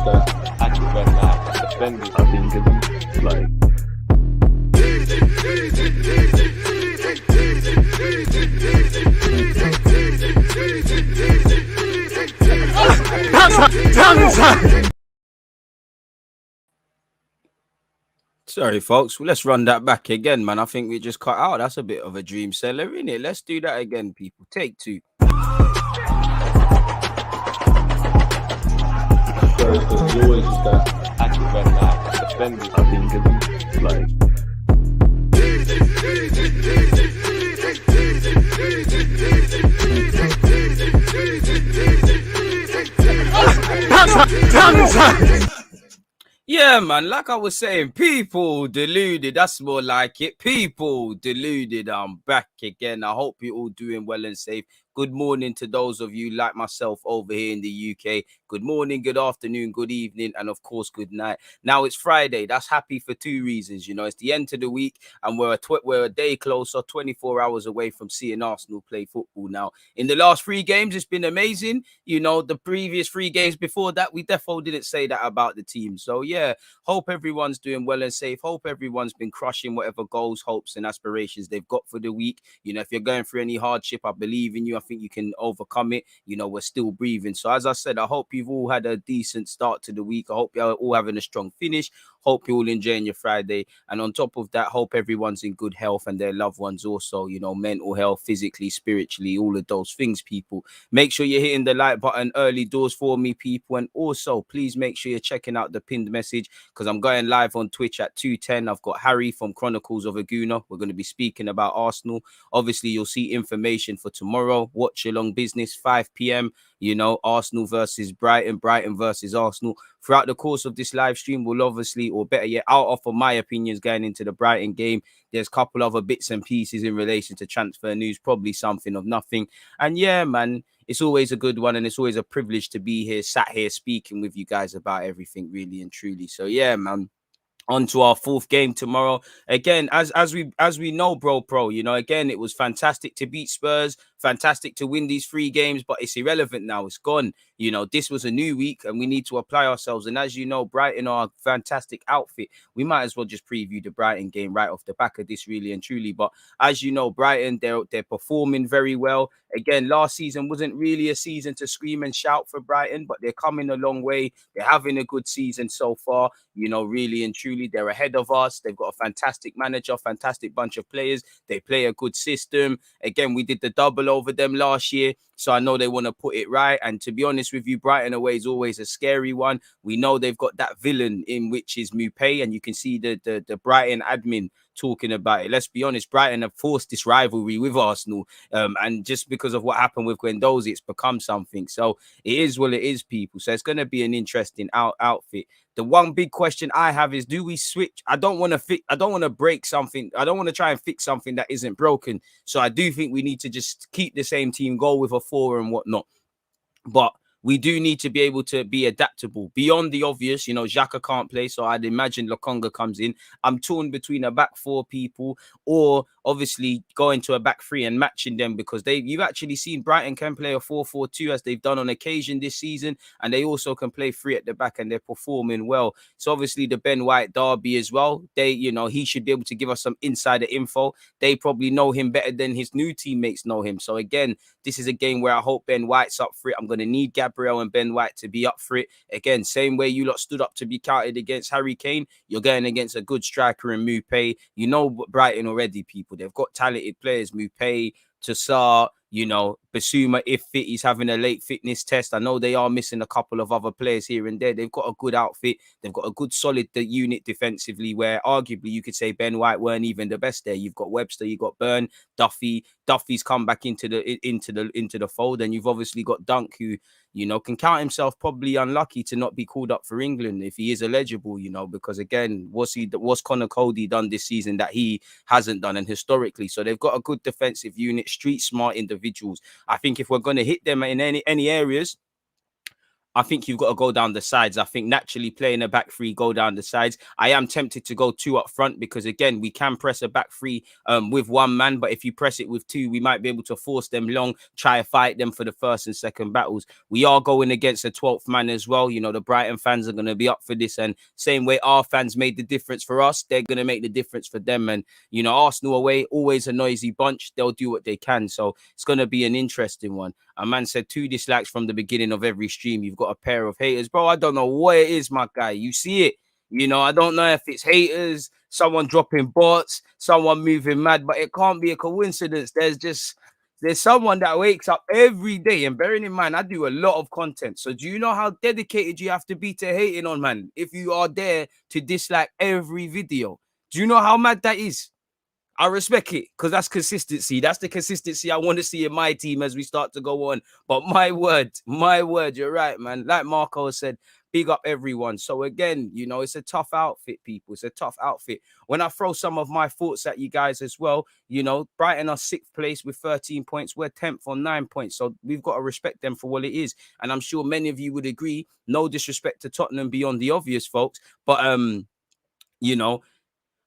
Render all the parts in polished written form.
that actually went mad defending. I think it's like Sorry, folks. Well, let's run that back again, man. I think we just cut out. That's a bit of a dream seller, innit? Let's do that again, people. Take two. so there's always just that actually went mad defending. I think it's like Yeah, man, like I was saying, people deluded. That's more like it. People deluded. I'm back again. I hope you're all doing well and safe. Good morning to those of you like myself over here in the UK. Good morning, good afternoon, good evening, and of course, good night. Now it's Friday. That's happy for two reasons. You know, it's the end of the week, and we're a day closer, 24 hours away from seeing Arsenal play football. Now, in the last 3 games, it's been amazing. You know, the previous 3 games before that, we defo didn't say that about the team. So yeah, hope everyone's doing well and safe. Hope everyone's been crushing whatever goals, hopes, and aspirations they've got for the week. You know, if you're going through any hardship, I believe in you. I think you can overcome it. You know, we're still breathing. So as I said, I hope you've all had a decent start to the week. I hope you're all having a strong finish. Hope you're all enjoying your Friday. And on top of that, hope everyone's in good health and their loved ones also, you know, mental health, physically, spiritually, all of those things, people. Make sure you're hitting the like button early doors for me, people. And also, please make sure you're checking out the pinned message because I'm going live on Twitch at 2:10. I've got Harry from Chronicles of a Gooner. We're going to be speaking about Arsenal. Obviously, you'll see information for tomorrow. Watch along business, 5 p.m. You know, Arsenal versus Brighton, Brighton versus Arsenal. Throughout the course of this live stream, we'll obviously, or better yet, I'll offer my opinions going into the Brighton game. There's a couple other bits and pieces in relation to transfer news, probably something of nothing. And yeah, man, it's always a good one, and it's always a privilege to be here, sat here speaking with you guys about everything, really and truly. So yeah, man. On to our 4th game tomorrow. Again, as we know, bro, you know, again, it was fantastic to beat Spurs, fantastic to win these 3 games, but it's irrelevant now. It's gone. You know, this was a new week and we need to apply ourselves. And as you know, Brighton are a fantastic outfit. We might as well just preview the Brighton game right off the back of this, really and truly. But as you know, Brighton, they're performing very well. Again, last season wasn't really a season to scream and shout for Brighton, but they're coming a long way. They're having a good season so far, you know, really and truly. They're ahead of us. They've got a fantastic manager, fantastic bunch of players. They play a good system. Again, we did the double over them last year, so I know they want to put it right. And to be honest with you, Brighton away is always a scary one. We know they've got that villain in which is Mupay, and you can see the Brighton admin talking about it. Let's be honest, Brighton have forced this rivalry with Arsenal, and just because of what happened with Guendouzi, it's become something. So it is what it is, people. So it's going to be an interesting outfit. The one big question I have is, do we switch? I don't want to break something. I don't want to try and fix something that isn't broken. So I do think we need to just keep the same team, go with a 4 and whatnot. But we do need to be able to be adaptable beyond the obvious. You know, Xhaka can't play, so I'd imagine Lokonga comes in. I'm torn between a back 4 people or obviously going to a back 3 and matching them, because you've actually seen Brighton can play a 4-4-2 as they've done on occasion this season, and they also can play 3 at the back and they're performing well. So obviously the Ben White derby as well, he should be able to give us some insider info. They probably know him better than his new teammates know him. So again, this is a game where I hope Ben White's up for it. I'm going to need Gabriel and Ben White to be up for it. Again, same way you lot stood up to be counted against Harry Kane, you're going against a good striker in Mupay. You know Brighton already, people. They've got talented players, Mupay, Tassar, you know, Basuma, if fit, he's having a late fitness test. I know they are missing a couple of other players here and there. They've got a good outfit. They've got a good solid unit defensively, where arguably you could say Ben White weren't even the best there. You've got Webster, you've got Byrne, Duffy's come back into the fold, and you've obviously got Dunk, who, you know, can count himself probably unlucky to not be called up for England if he is eligible, you know, because again, what's Connor Cody done this season that he hasn't done, and historically? So they've got a good defensive unit, street smart individuals. I think if we're going to hit them in any areas, I think you've got to go down the sides. I think naturally playing a back three, go down the sides. I am tempted to go 2 up front because, again, we can press a back three with 1 man. But if you press it with 2, we might be able to force them long, try to fight them for the first and second battles. We are going against a 12th man as well. You know, the Brighton fans are going to be up for this. And same way our fans made the difference for us, they're going to make the difference for them. And, you know, Arsenal away, always a noisy bunch. They'll do what they can. So it's going to be an interesting one. A man said 2 dislikes from the beginning of every stream. You've got a pair of haters. Bro, I don't know what it is, my guy. You see it. You know, I don't know if it's haters, someone dropping bots, someone moving mad, but it can't be a coincidence. There's someone that wakes up every day, and bearing in mind, I do a lot of content. So do you know how dedicated you have to be to hating on, man? If you are there to dislike every video, do you know how mad that is? I respect it because that's consistency. That's the consistency I want to see in my team as we start to go on. But my word, you're right, man. Like Marco said, big up everyone. So again, you know, it's a tough outfit, people. It's a tough outfit. When I throw some of my thoughts at you guys as well, you know, Brighton are 6th place with 13 points. We're 10th on 9 points. So we've got to respect them for what it is. And I'm sure many of you would agree. No disrespect to Tottenham beyond the obvious, folks. But, you know,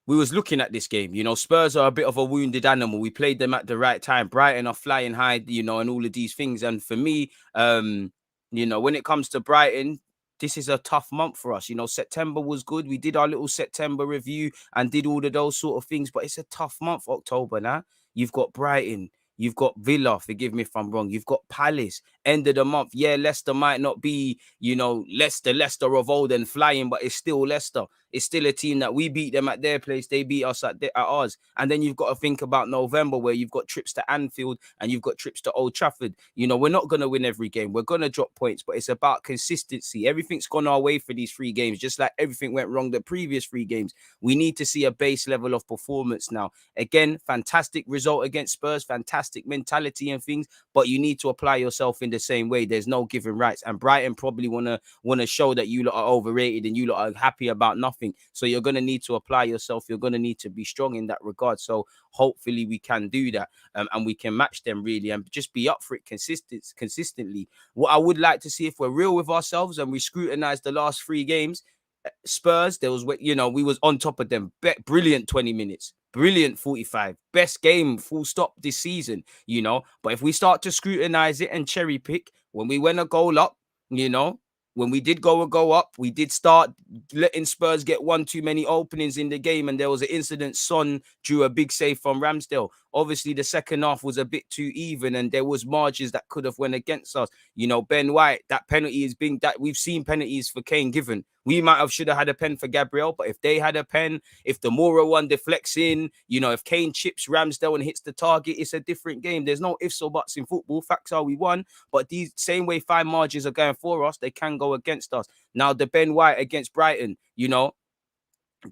we was looking at this game. You know, Spurs are a bit of a wounded animal. We played them at the right time. Brighton are flying high, you know, and all of these things. And for me, you know, when it comes to Brighton, this is a tough month for us. You know, September was good. We did our little September review and did all of those sort of things. But it's a tough month, October now. You've got Brighton. You've got Villa, forgive me if I'm wrong. You've got Palace, end of the month. Yeah, Leicester might not be, you know, Leicester of old and flying, but it's still Leicester. It's still a team that we beat them at their place. They beat us at ours. And then you've got to think about November where you've got trips to Anfield and you've got trips to Old Trafford. You know, we're not going to win every game. We're going to drop points, but it's about consistency. Everything's gone our way for these 3 games, just like everything went wrong the previous 3 games. We need to see a base level of performance now. Again, fantastic result against Spurs, fantastic mentality and things, but you need to apply yourself in the same way. There's no giving rights. And Brighton probably want to show that you lot are overrated and you lot are happy about nothing. So you're going to need to apply yourself. You're going to need to be strong in that regard. So hopefully we can do that and we can match them really and just be up for it consistently. What I would like to see, if we're real with ourselves and we scrutinize the last 3 games, Spurs, there was, you know, we was on top of them. Brilliant 20 minutes. Brilliant 45. Best game, full stop this season, you know. But if we start to scrutinize it and cherry pick, when we went a goal up, you know, when we did go up, we did start letting Spurs get 1 too many openings in the game. And there was an incident. Son drew a big save from Ramsdale. Obviously, the second half was a bit too even and there was margins that could have went against us. You know, Ben White, that penalty is being that we've seen penalties for Kane given. We should have had a pen for Gabriel, but if they had a pen, if the Moura one deflects in, you know, if Kane chips Ramsdale and hits the target, it's a different game. There's no ifs or buts in football. Facts are we won, but these same way fine margins are going for us, they can go against us. Now, the Ben White against Brighton, you know,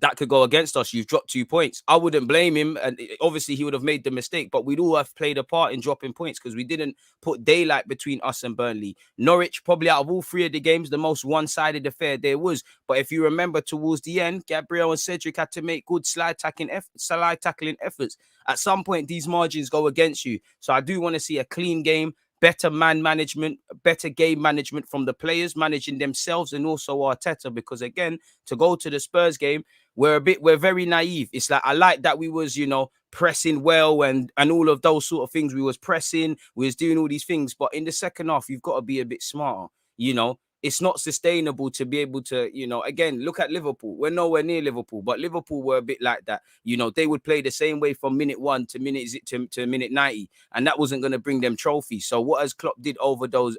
that could go against us. You've dropped 2 points. I wouldn't blame him. And obviously he would have made the mistake, but we'd all have played a part in dropping points because we didn't put daylight between us and Burnley. Norwich, probably out of all 3 of the games, the most one-sided affair there was. But if you remember towards the end, Gabriel and Cedric had to make good slide tackling efforts. At some point, these margins go against you. So I do want to see a clean game, better man management, better game management from the players, managing themselves and also Arteta, because again, to go to the Spurs game, we're very naive. It's like, I like that we was, you know, pressing well and all of those sort of things. We was pressing, we was doing all these things, but in the second half, you've got to be a bit smarter, you know. It's not sustainable to be able to, you know, again, look at Liverpool. We're nowhere near Liverpool, but Liverpool were a bit like that. You know, they would play the same way from minute 1 to minute 90, and that wasn't going to bring them trophies. So what has Klopp did over those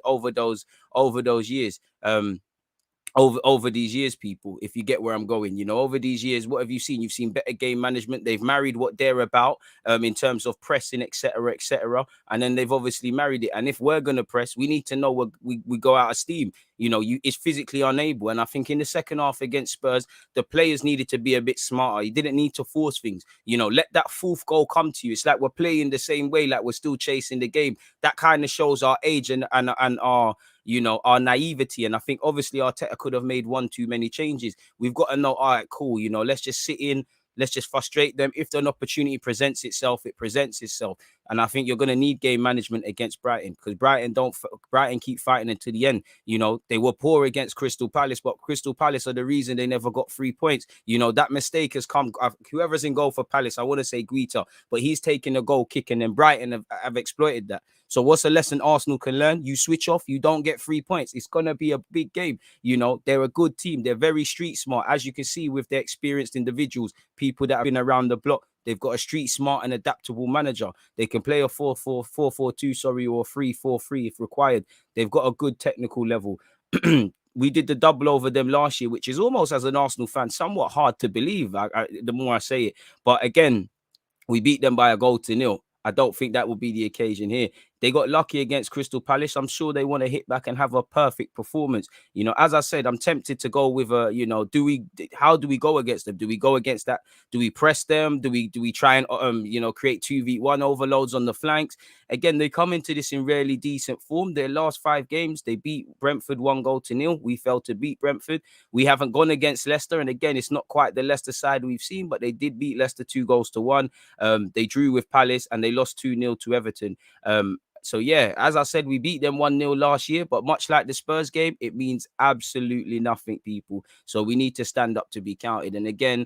years? Over these years, people, if you get where I'm going, you know, over these years, what have you seen? You've seen better game management. They've married what they're about in terms of pressing, etc., and then they've obviously married it. And if we're going to press, we need to know we go out of steam. You know, it's physically unable. And I think in the second half against Spurs, the players needed to be a bit smarter. You didn't need to force things. You know, let that 4th goal come to you. It's like we're playing the same way, like we're still chasing the game. That kind of shows our age and our, you know, our naivety. And I think obviously Arteta could have made 1 too many changes. We've got to know, all right, cool, you know, let's just sit in, Let's just frustrate them. If an opportunity presents itself, it presents itself. And I think you're going to need game management against Brighton, because Brighton keep fighting until the end. You know, they were poor against Crystal Palace, but Crystal Palace are the reason they never got 3 points. You know, that mistake has come. Whoever's in goal for Palace, I want to say Guita, but he's taking a goal kicking, and Brighton have exploited that. So what's a lesson Arsenal can learn? You switch off, you don't get 3 points. It's going to be a big game. You know, they're a good team. They're very street smart, as you can see with their experienced individuals, people that have been around the block. They've got a street smart and adaptable manager. They can play a 4-4-2, or 3-4-3 if required. They've got a good technical level. We did the double over them last year, which is almost, as an Arsenal fan, somewhat hard to believe. The more I say it, but again, we beat them by a 0-0. I don't think that will be the occasion here. They got lucky against Crystal Palace. I'm sure they want to hit back and have a perfect performance. You know, as I said, I'm tempted to go with how do we go against them? Do we go against that? Do we press them? Do we try and create 2v1 overloads on the flanks? Again, they come into this in really decent form. Their last 5 games, they beat Brentford 1-0. We failed to beat Brentford. We haven't gone against Leicester, and again, it's not quite the Leicester side we've seen, but they did beat Leicester 2-1. They drew with Palace and they lost 2-0 to Everton. So yeah, as I said, we beat them 1-0 last year, but much like the Spurs game, it means absolutely nothing, people. So we need to stand up to be counted. And again,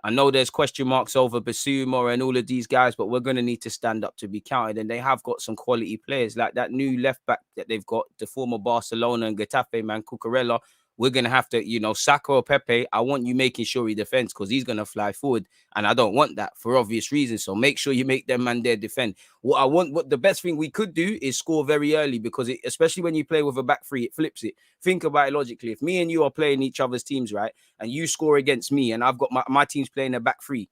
I know there's question marks over Basuma and all of these guys, but we're going to need to stand up to be counted. And they have got some quality players, like that new left back that they've got, the former Barcelona and Getafe man, Cucurella. We're going to have to, Saka or Pepe, I want you making sure he defends, because he's going to fly forward. And I don't want that for obvious reasons. So make sure you make them man there defend. What the best thing we could do is score very early, because especially when you play with a back three, it flips it. Think about it logically. If me and you are playing each other's teams, right, and you score against me and I've got my team's playing a back three,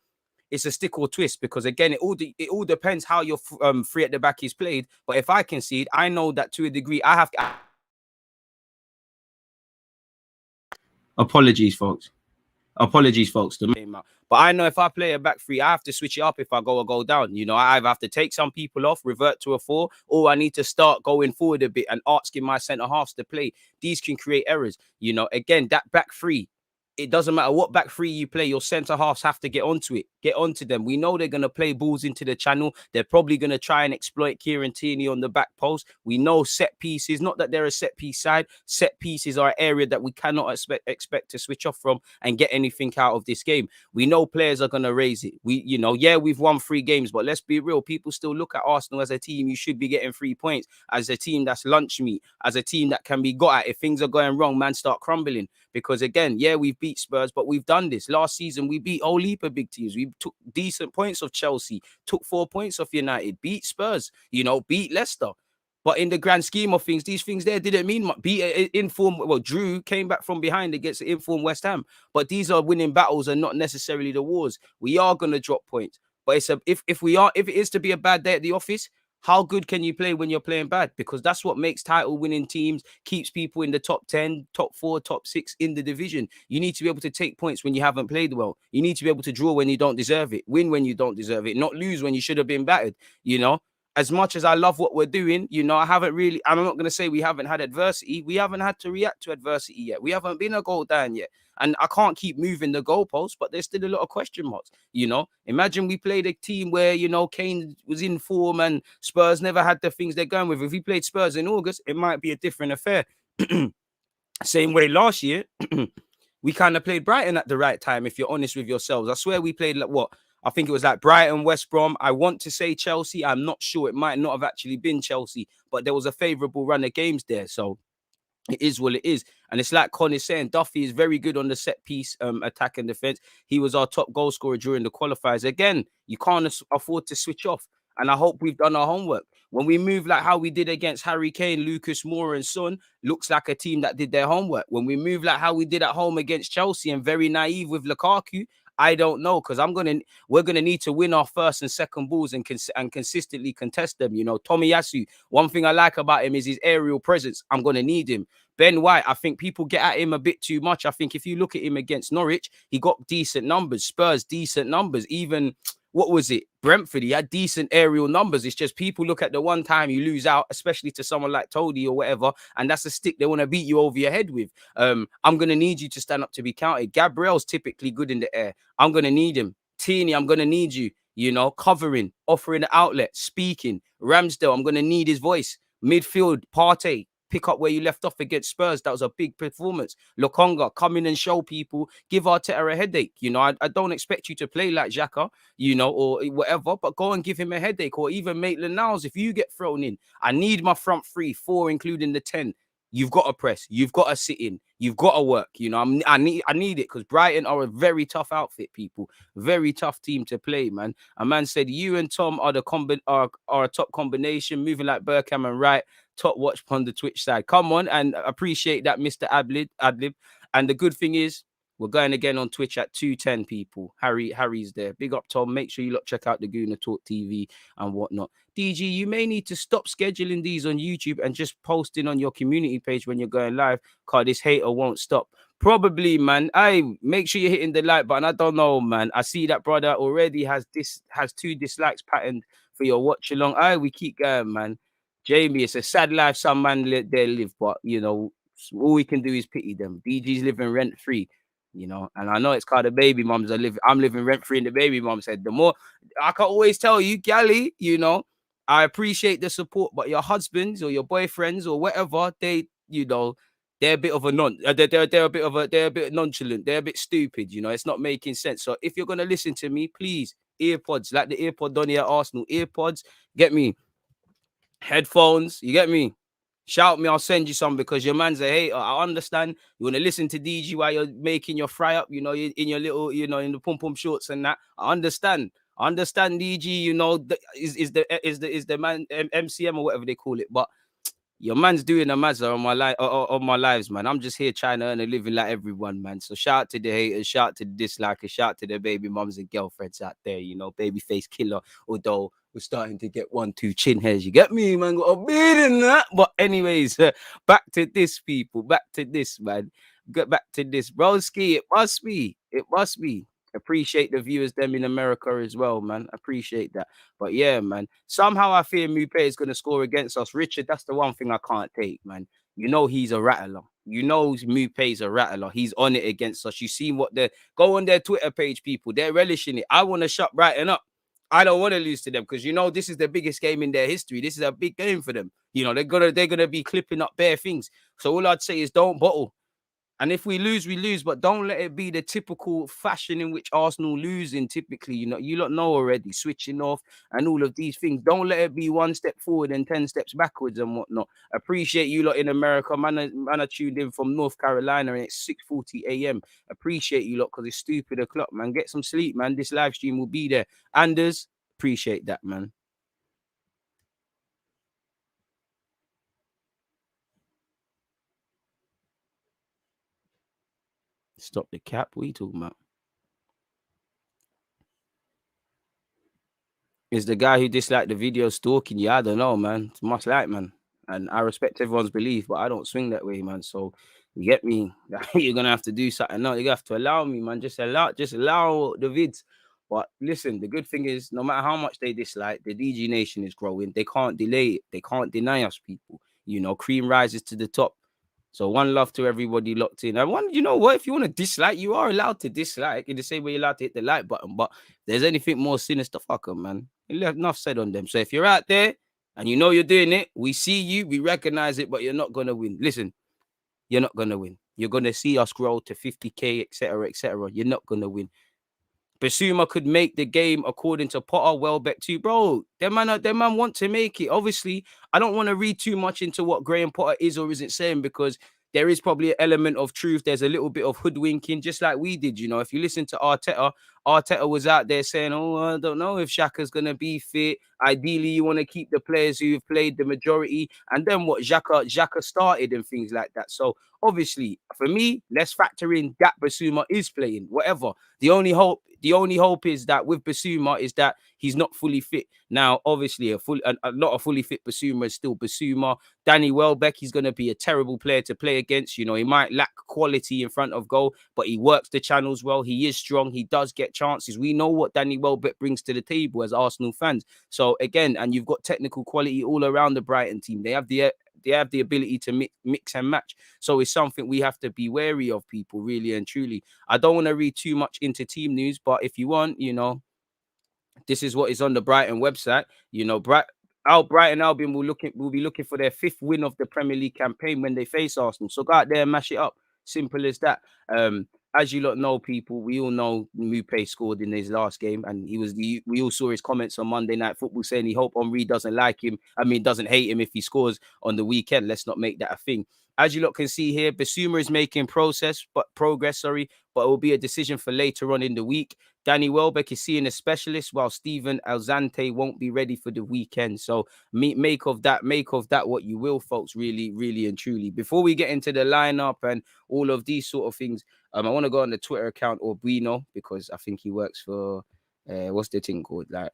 it's a stick or twist, because again, it all depends how your three at the back is played. But if I concede, I know that to a degree I have to... Apologies, folks. But I know if I play a back three, I have to switch it up if I go down. You know, I either have to take some people off, revert to a 4, or I need to start going forward a bit and asking my centre halves to play. These can create errors. You know, again, that back three, it doesn't matter what back three you play, your centre halves have to get onto it, get onto them. We know they're going to play balls into the channel. They're probably going to try and exploit Kieran Tierney on the back post. We know set pieces, not that they're a set piece side. Set pieces are an area that we cannot expect to switch off from and get anything out of this game. We know players are going to raise it. We've won 3 games, but let's be real. People still look at Arsenal as a team. You should be getting 3 points, as a team that's lunch meat, as a team that can be got at. If things are going wrong, man, start crumbling. Because again, yeah, we've beat Spurs, but we've done this. Last season, we beat whole heap of big teams. We took decent points off Chelsea, took 4 points off United, beat Spurs, beat Leicester. But in the grand scheme of things, these things there didn't mean much. Drew came back from behind against informed West Ham. But these are winning battles and not necessarily the wars. We are going to drop points. But if it is to be a bad day at the office, how good can you play when you're playing bad? Because that's what makes title winning teams, keeps people in the top 10, top 4, top 6 in the division. You need to be able to take points when you haven't played well. You need to be able to draw when you don't deserve it, win when you don't deserve it, not lose when you should have been battered. As much as I love what we're doing, I'm not going to say we haven't had adversity. We haven't had to react to adversity yet. We haven't been a goal down yet. And I can't keep moving the goalposts, but there's still a lot of question marks. Imagine we played a team where, Kane was in form and Spurs never had the things they're going with. If we played Spurs in August, it might be a different affair. Same way last year, we kind of played Brighton at the right time, if you're honest with yourselves. I swear we played I think it was like Brighton, West Brom. I want to say Chelsea. I'm not sure. It might not have actually been Chelsea, but there was a favourable run of games there. So it is what it is. And it's like Con is saying, Duffy is very good on the set piece attack and defence. He was our top goal scorer during the qualifiers. Again, you can't afford to switch off. And I hope we've done our homework. When we move like how we did against Harry Kane, Lucas Moura and Son, looks like a team that did their homework. When we move like how we did at home against Chelsea and very naive with Lukaku, I don't know, because we're gonna need to win our first and second balls and consistently contest them. Tomiyasu, one thing I like about him is his aerial presence. I'm gonna need him. Ben White, I think people get at him a bit too much. I think if you look at him against Norwich, he got decent numbers. Spurs, decent numbers. Even what was it? Brentford, he had decent aerial numbers. It's just people look at the one time you lose out, especially to someone like Toady or whatever, and that's a stick they want to beat you over your head with. I'm going to need you to stand up to be counted. Gabriel's typically good in the air. I'm going to need him Tierney, I'm gonna need you. You know, covering, offering an outlet, speaking. Ramsdale, I'm gonna need his voice. Midfield, Partey, pick up where you left off against Spurs. That was a big performance. Lokonga, come in and show people, give Arteta a headache. You know, I don't expect you to play like Xhaka, you know, or whatever, but go and give him a headache, or even Maitland-Niles if you get thrown in. I need my front three, four, including the 10. You've got to press. You've got to sit in. You've got to work. You know, I need it because Brighton are a very tough outfit, people. Very tough team to play, man. A man said you and Tom are the are a top combination, moving like Bergkamp and Wright. Top watch on the Twitch side. Come on, and appreciate that, Mr. Adlib. And the good thing is, we're going again on Twitch at 2:10, people. Harry's there. Big up, Tom. Make sure you check out the Gooner Talk TV and whatnot. DG, you may need to stop scheduling these on YouTube and just posting on your community page when you're going live, because this hater won't stop. Probably, man. Make sure you're hitting the like button. I don't know, man. I see that brother already has 2 dislikes patterned for your watch along. We keep going, man. Jamie, it's a sad life some man there live, but you know, all we can do is pity them. DG's living rent free. You know, and I know it's called the baby mums are living. I'm living rent free in the baby mum said. The more I can always tell you, Gally, you know, I appreciate the support, but your husbands or your boyfriends or whatever, they, you know, they're a bit of a they're a bit nonchalant. They're a bit stupid. You know, it's not making sense. So if you're gonna listen to me, please, earpods like the earpod Donny at Arsenal, earpods, get me headphones. You get me. Shout me, I'll send you some because your man's a hater. I understand you want to listen to DG while you're making your fry up, you know, in your little, you know, in the pum pum shorts and that. I understand. DG, you know, is the man MCM or whatever they call it, but your man's doing a mazza on my lives, man. I'm just here trying to earn a living like everyone, man. So shout out to the haters, shout out to the dislikers, shout out to the baby mums and girlfriends out there, you know, baby face killer. Although we're starting to get 1-2 chin hairs. You get me, man? Got a beard in that. But anyways, back to this, people. Back to this, man. Get back to this. Broski, it must be. It must be. Appreciate the viewers, them in America as well, man. Appreciate that. But yeah, man. Somehow I fear Mupé is going to score against us. Richard, that's the one thing I can't take, man. You know he's a rattler. You know Mupé's a rattler. He's on it against us. You see what they go on their Twitter page, people. They're relishing it. I want to shut Brighton up. I don't want to lose to them because you know this is the biggest game in their history. This is a big game for them. You know, they're gonna be clipping up bare things. So all I'd say is don't bottle. And if we lose, we lose, but don't let it be the typical fashion in which Arsenal losing typically. You know, you lot know already, switching off and all of these things. Don't let it be 1 step forward and 10 steps backwards and whatnot. Appreciate you lot in America. Man, I tuned in from North Carolina and it's 6:40 a.m. Appreciate you lot because it's stupid o'clock, man. Get some sleep, man. This live stream will be there. Anders, appreciate that, man. Stop the cap. What are you talking about? Is the guy who disliked the video stalking you? I don't know, man. It's much like, man. And I respect everyone's belief, but I don't swing that way, man. So you get me? You're gonna have to do something. No, you have to allow me, man. Just allow the vids. But listen, the good thing is, no matter how much they dislike, the DG Nation is growing. They can't delay it. They can't deny us, people. You know, cream rises to the top. So one love to everybody locked in. And you know what? If you want to dislike, you are allowed to dislike in the same way you're allowed to hit the like button. But if there's anything more sinister, fuck them, man. Enough said on them. So if you're out there and you know you're doing it, we see you, we recognize it, but you're not gonna win. Listen, you're not gonna win. You're gonna see us grow to 50k, etc., etc. You're not gonna win. Basuma could make the game according to Potter, Welbeck too. Bro, them man want to make it. Obviously, I don't want to read too much into what Graham Potter is or isn't saying because there is probably an element of truth. There's a little bit of hoodwinking, just like we did. You know, if you listen to Arteta was out there saying, oh, I don't know if Xhaka's going to be fit. Ideally, you want to keep the players who've played the majority. And then what Xhaka started and things like that. So obviously, for me, let's factor in that Basuma is playing, whatever. The only hope is that with Basuma is that he's not fully fit. Now, obviously, not a fully fit Basuma is still Basuma. Danny Welbeck, he's going to be a terrible player to play against. You know, he might lack quality in front of goal, but he works the channels well. He is strong. He does get chances. We know what Danny Welbeck brings to the table as Arsenal fans. So again, and you've got technical quality all around the Brighton team. They have the the ability to mix and match. So it's something we have to be wary of, people, really and truly. I don't want to read too much into team news, but if you want, this is what is on the Brighton website. Brighton Albion will be looking for their 5th win of the Premier League campaign when they face Arsenal. So go out there and mash it up. Simple as that. As you lot know, people, we all know Mupé scored in his last game, and we all saw his comments on Monday Night Football saying he hope Henry doesn't like him. Doesn't hate him if he scores on the weekend. Let's not make that a thing. As you lot can see here, Basuma is making progress, but it will be a decision for later on in the week. Danny Welbeck is seeing a specialist, while Steven Alzante won't be ready for the weekend. So make of that what you will, folks, really, really and truly. Before we get into the lineup and all of these sort of things, I want to go on the Twitter account or Bruno, because I think he works for, what's the thing called? Like,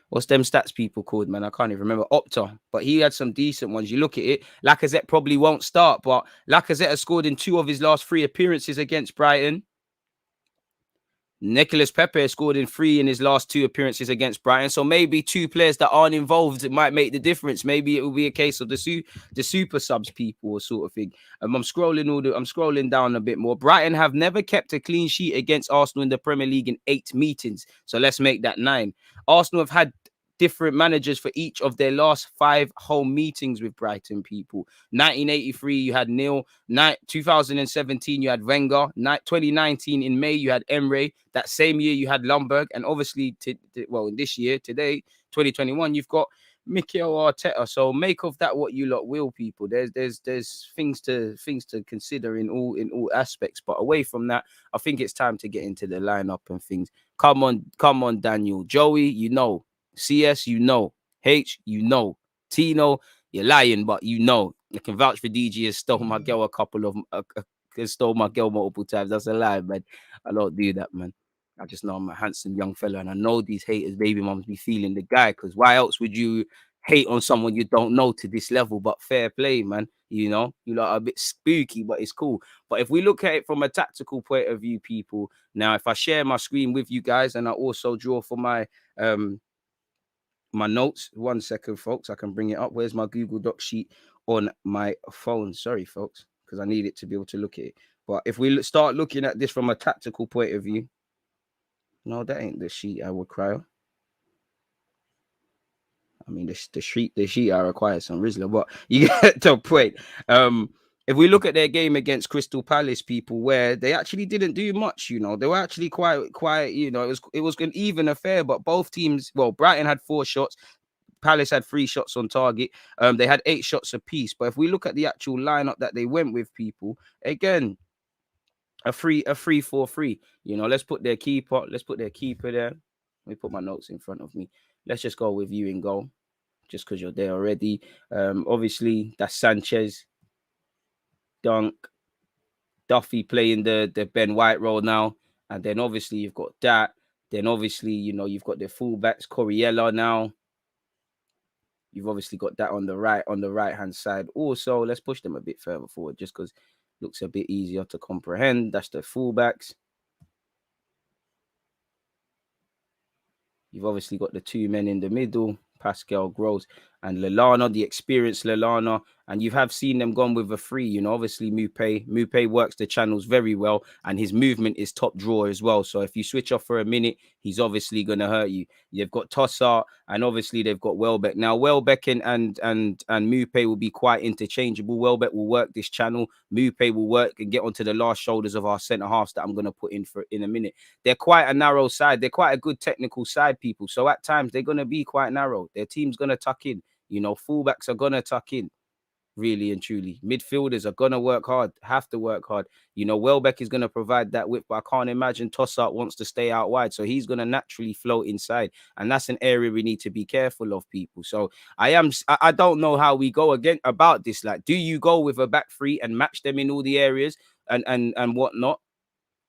what's them stats people called, man? I can't even remember. Opta. But he had some decent ones. You look at it, Lacazette probably won't start, but Lacazette has scored in 2 of his last 3 appearances against Brighton. Nicolas Pepe scored in 3 in his last 2 appearances against Brighton. So maybe 2 players that aren't involved, it might make the difference. Maybe it will be a case of the super subs people or sort of thing. I'm scrolling down a bit more. Brighton have never kept a clean sheet against Arsenal in the Premier League in 8 meetings. So let's make that 9. Arsenal have had different managers for each of their last 5 home meetings with Brighton, people. 1983, you had Neil. 2017, you had Wenger. 2019, in May, you had Emre. That same year, you had Lumberg. And obviously, in this year, today, 2021, you've got Mikel Arteta. So make of that what you lot will, people. There's things to consider in all aspects. But away from that, I think it's time to get into the lineup and things. Come on, Daniel. Joey, you know. CS, you know. H, you know. Tino, you're lying, but you know. I can vouch for DG has stole my girl stole my girl multiple times. That's a lie, man. I don't do that, man. I just know I'm a handsome young fella, and I know these haters, baby moms, be feeling the guy, because why else would you hate on someone you don't know to this level? But fair play, man. You lot are a bit spooky, but it's cool. But if we look at it from a tactical point of view, people, now if I share my screen with you guys and I also draw for my notes, 1 second, folks, I can bring it up. Where's my Google Doc sheet on my phone? Sorry, folks, because I need it to be able to look at it. But if we start looking at this from a tactical point of view, no, that ain't the sheet I would cry on. The sheet I require some Rizzler, but you get the point. If we look at their game against Crystal Palace, people, where they actually didn't do much, they were actually quite, it was an even affair, but both teams, Brighton had 4 shots, Palace had 3 shots on target. They had 8 shots apiece. But if we look at the actual lineup that they went with, people, again, a 3-4-3. Let's put their keeper there. Let me put my notes in front of me. Let's just go with you in goal, just because you're there already. Obviously, that's Sanchez, Dunk, Duffy playing the Ben White role now. And then obviously you've got that. Then obviously, you've got the fullbacks, Coriella now. You've obviously got that on the right-hand side. Also, let's push them a bit further forward just because it looks a bit easier to comprehend. That's the fullbacks. You've obviously got the 2 men in the middle, Pascal Gross and Lallana, the experienced Lallana. And you have seen them gone with a 3. Obviously Mupé works the channels very well, and his movement is top drawer as well. So if you switch off for a minute, he's obviously going to hurt you. You've got Tossart, and obviously they've got Welbeck. Now Welbeck and Mupé will be quite interchangeable. Welbeck will work this channel. Mupé will work and get onto the last shoulders of our centre halves that I'm going to put in a minute. They're quite a narrow side. They're quite a good technical side, people. So at times they're going to be quite narrow. Their team's going to tuck in. Fullbacks are going to tuck in. Really and truly, midfielders are gonna work hard, have to work hard. Welbeck is gonna provide that width, but I can't imagine Tossart wants to stay out wide, so he's gonna naturally float inside, and that's an area we need to be careful of, people. So I don't know how we go again about this. Like, do you go with a back 3 and match them in all the areas and whatnot?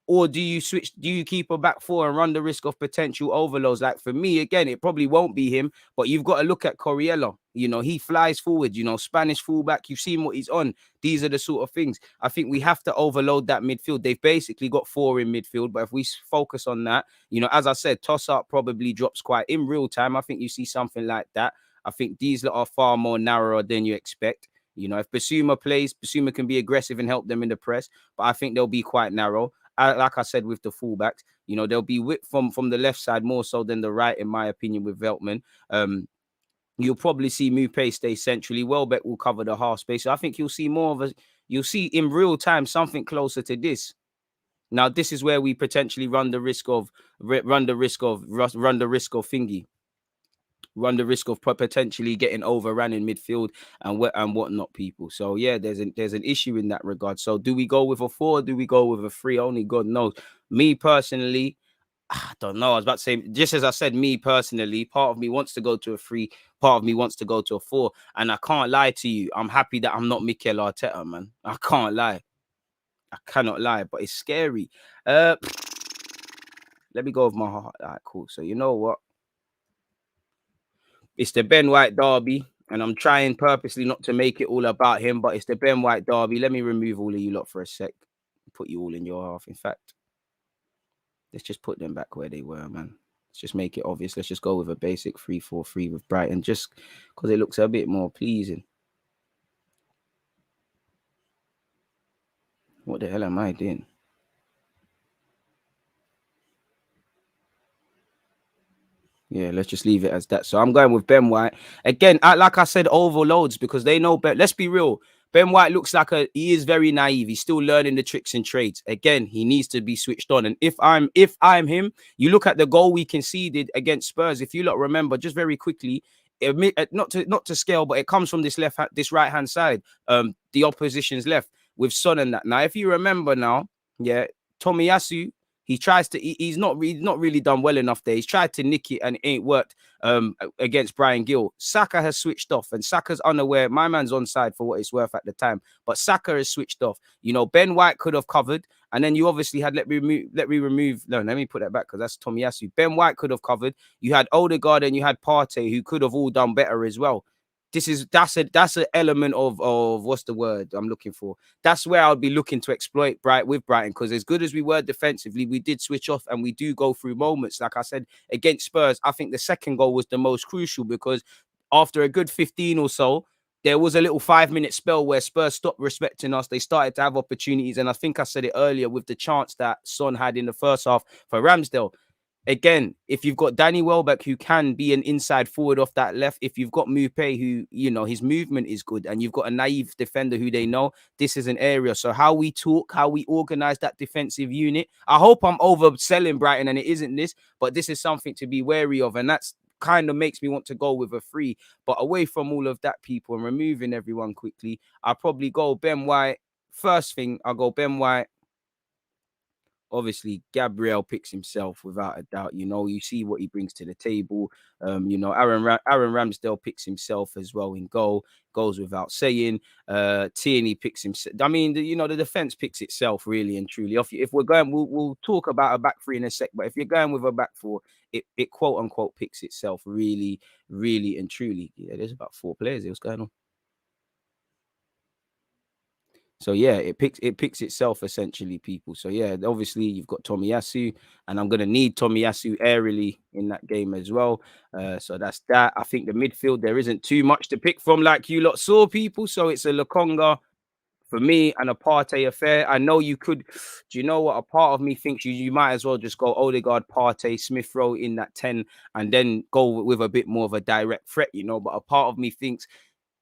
Or do you switch? Do you keep a back 4 and run the risk of potential overloads? Like for me, again, it probably won't be him, but you've got to look at Coriella. He flies forward, Spanish fullback. You've seen what he's on. These are the sort of things. I think we have to overload that midfield. They've basically got 4 in midfield, but if we focus on that, as I said, Tossart probably drops quite in real time. I think you see something like that. I think these lot are far more narrower than you expect. You know, if Basuma plays, Basuma can be aggressive and help them in the press, but I think they'll be quite narrow. Like I said, with the fullbacks, you know, they'll be whipped from the left side more so than the right, in my opinion, with Veltman. You'll probably see Mupé stay centrally. Welbeck will cover the half space. So I think you'll see more of you'll see in real time something closer to this. Now, this is where we potentially run the risk of potentially getting overrun in midfield and whatnot, people. So yeah, there's an issue in that regard. So do we go with a 4? Do we go with a 3? Only God knows. Me personally, I don't know. I was about to say, just as I said, me personally, part of me wants to go to a 3, part of me wants to go to a 4. And I can't lie to you, I'm happy that I'm not Mikel Arteta, man. I can't lie. I cannot lie, but it's scary. Let me go with my heart. All right, cool. So you know what? It's the Ben White derby, and I'm trying purposely not to make it all about him, but it's the Ben White derby. Let me remove all of you lot for a sec. Put you all in your half. In fact, let's just put them back where they were, man. Let's just make it obvious. Let's just go with a basic 3-4-3 with Brighton, just because it looks a bit more pleasing. What the hell am I doing? Yeah, let's just leave it as that. So I'm going with Ben White. Again, like I said, overloads because they know better. Let's be real. Ben White looks like he is very naive. He's still learning the tricks and trades. Again, he needs to be switched on. And if I'm him, you look at the goal we conceded against Spurs. If you lot remember, just very quickly, not to scale, but it comes from this right hand side, the opposition's left with Son and that. Now, if you remember now, yeah, Tomiyasu. He's not really done well enough there. He's tried to nick it and it ain't worked against Brian Gill. Saka has switched off and Saka's unaware. My man's onside for what it's worth at the time, but Saka has switched off. You know, Ben White could have covered, and then you obviously had let me put that back because that's Tomiyasu. Ben White could have covered. You had Odegaard and you had Partey who could have all done better as well. That's an element of what's the word I'm looking for? That's where I'll be looking to exploit Brighton, because as good as we were defensively, we did switch off and we do go through moments. Like I said, against Spurs, I think the second goal was the most crucial because after a good 15 or so, there was a little 5-minute spell where Spurs stopped respecting us. They started to have opportunities. And I think I said it earlier with the chance that Son had in the first half for Ramsdale. Again, if you've got Danny Welbeck, who can be an inside forward off that left, if you've got Mupé, who, you know, his movement is good, and you've got a naive defender who they know, this is an area. So how we talk, how we organize that defensive unit, I hope I'm overselling Brighton and it isn't this, but this is something to be wary of. And that's kind of makes me want to go with a 3. But away from all of that, people, and removing everyone quickly, I'll probably go Ben White. First thing, I'll go Ben White. Obviously, Gabriel picks himself without a doubt. You know, you see what he brings to the table. You know, Aaron Ramsdale picks himself as well in goal. Goes without saying. Tierney picks himself. I mean, the defense picks itself really and truly. If we're going, we'll talk about a back 3 in a sec. But if you're going with a back 4, it quote unquote picks itself really, really and truly. Yeah, there's about 4 players. What's going on? So yeah, it picks itself essentially, people. So yeah, obviously you've got Tomiyasu, and I'm gonna need Tomiyasu aerially in that game as well. So that's that. I think the midfield there isn't too much to pick from, like you lot saw, people. So it's a Lokonga for me and a Partey affair. I know you could. Do you know what? A part of me thinks you might as well just go Odegaard, Partey, Smith Rowe in that 10, and then go with a bit more of a direct threat, you know. But a part of me thinks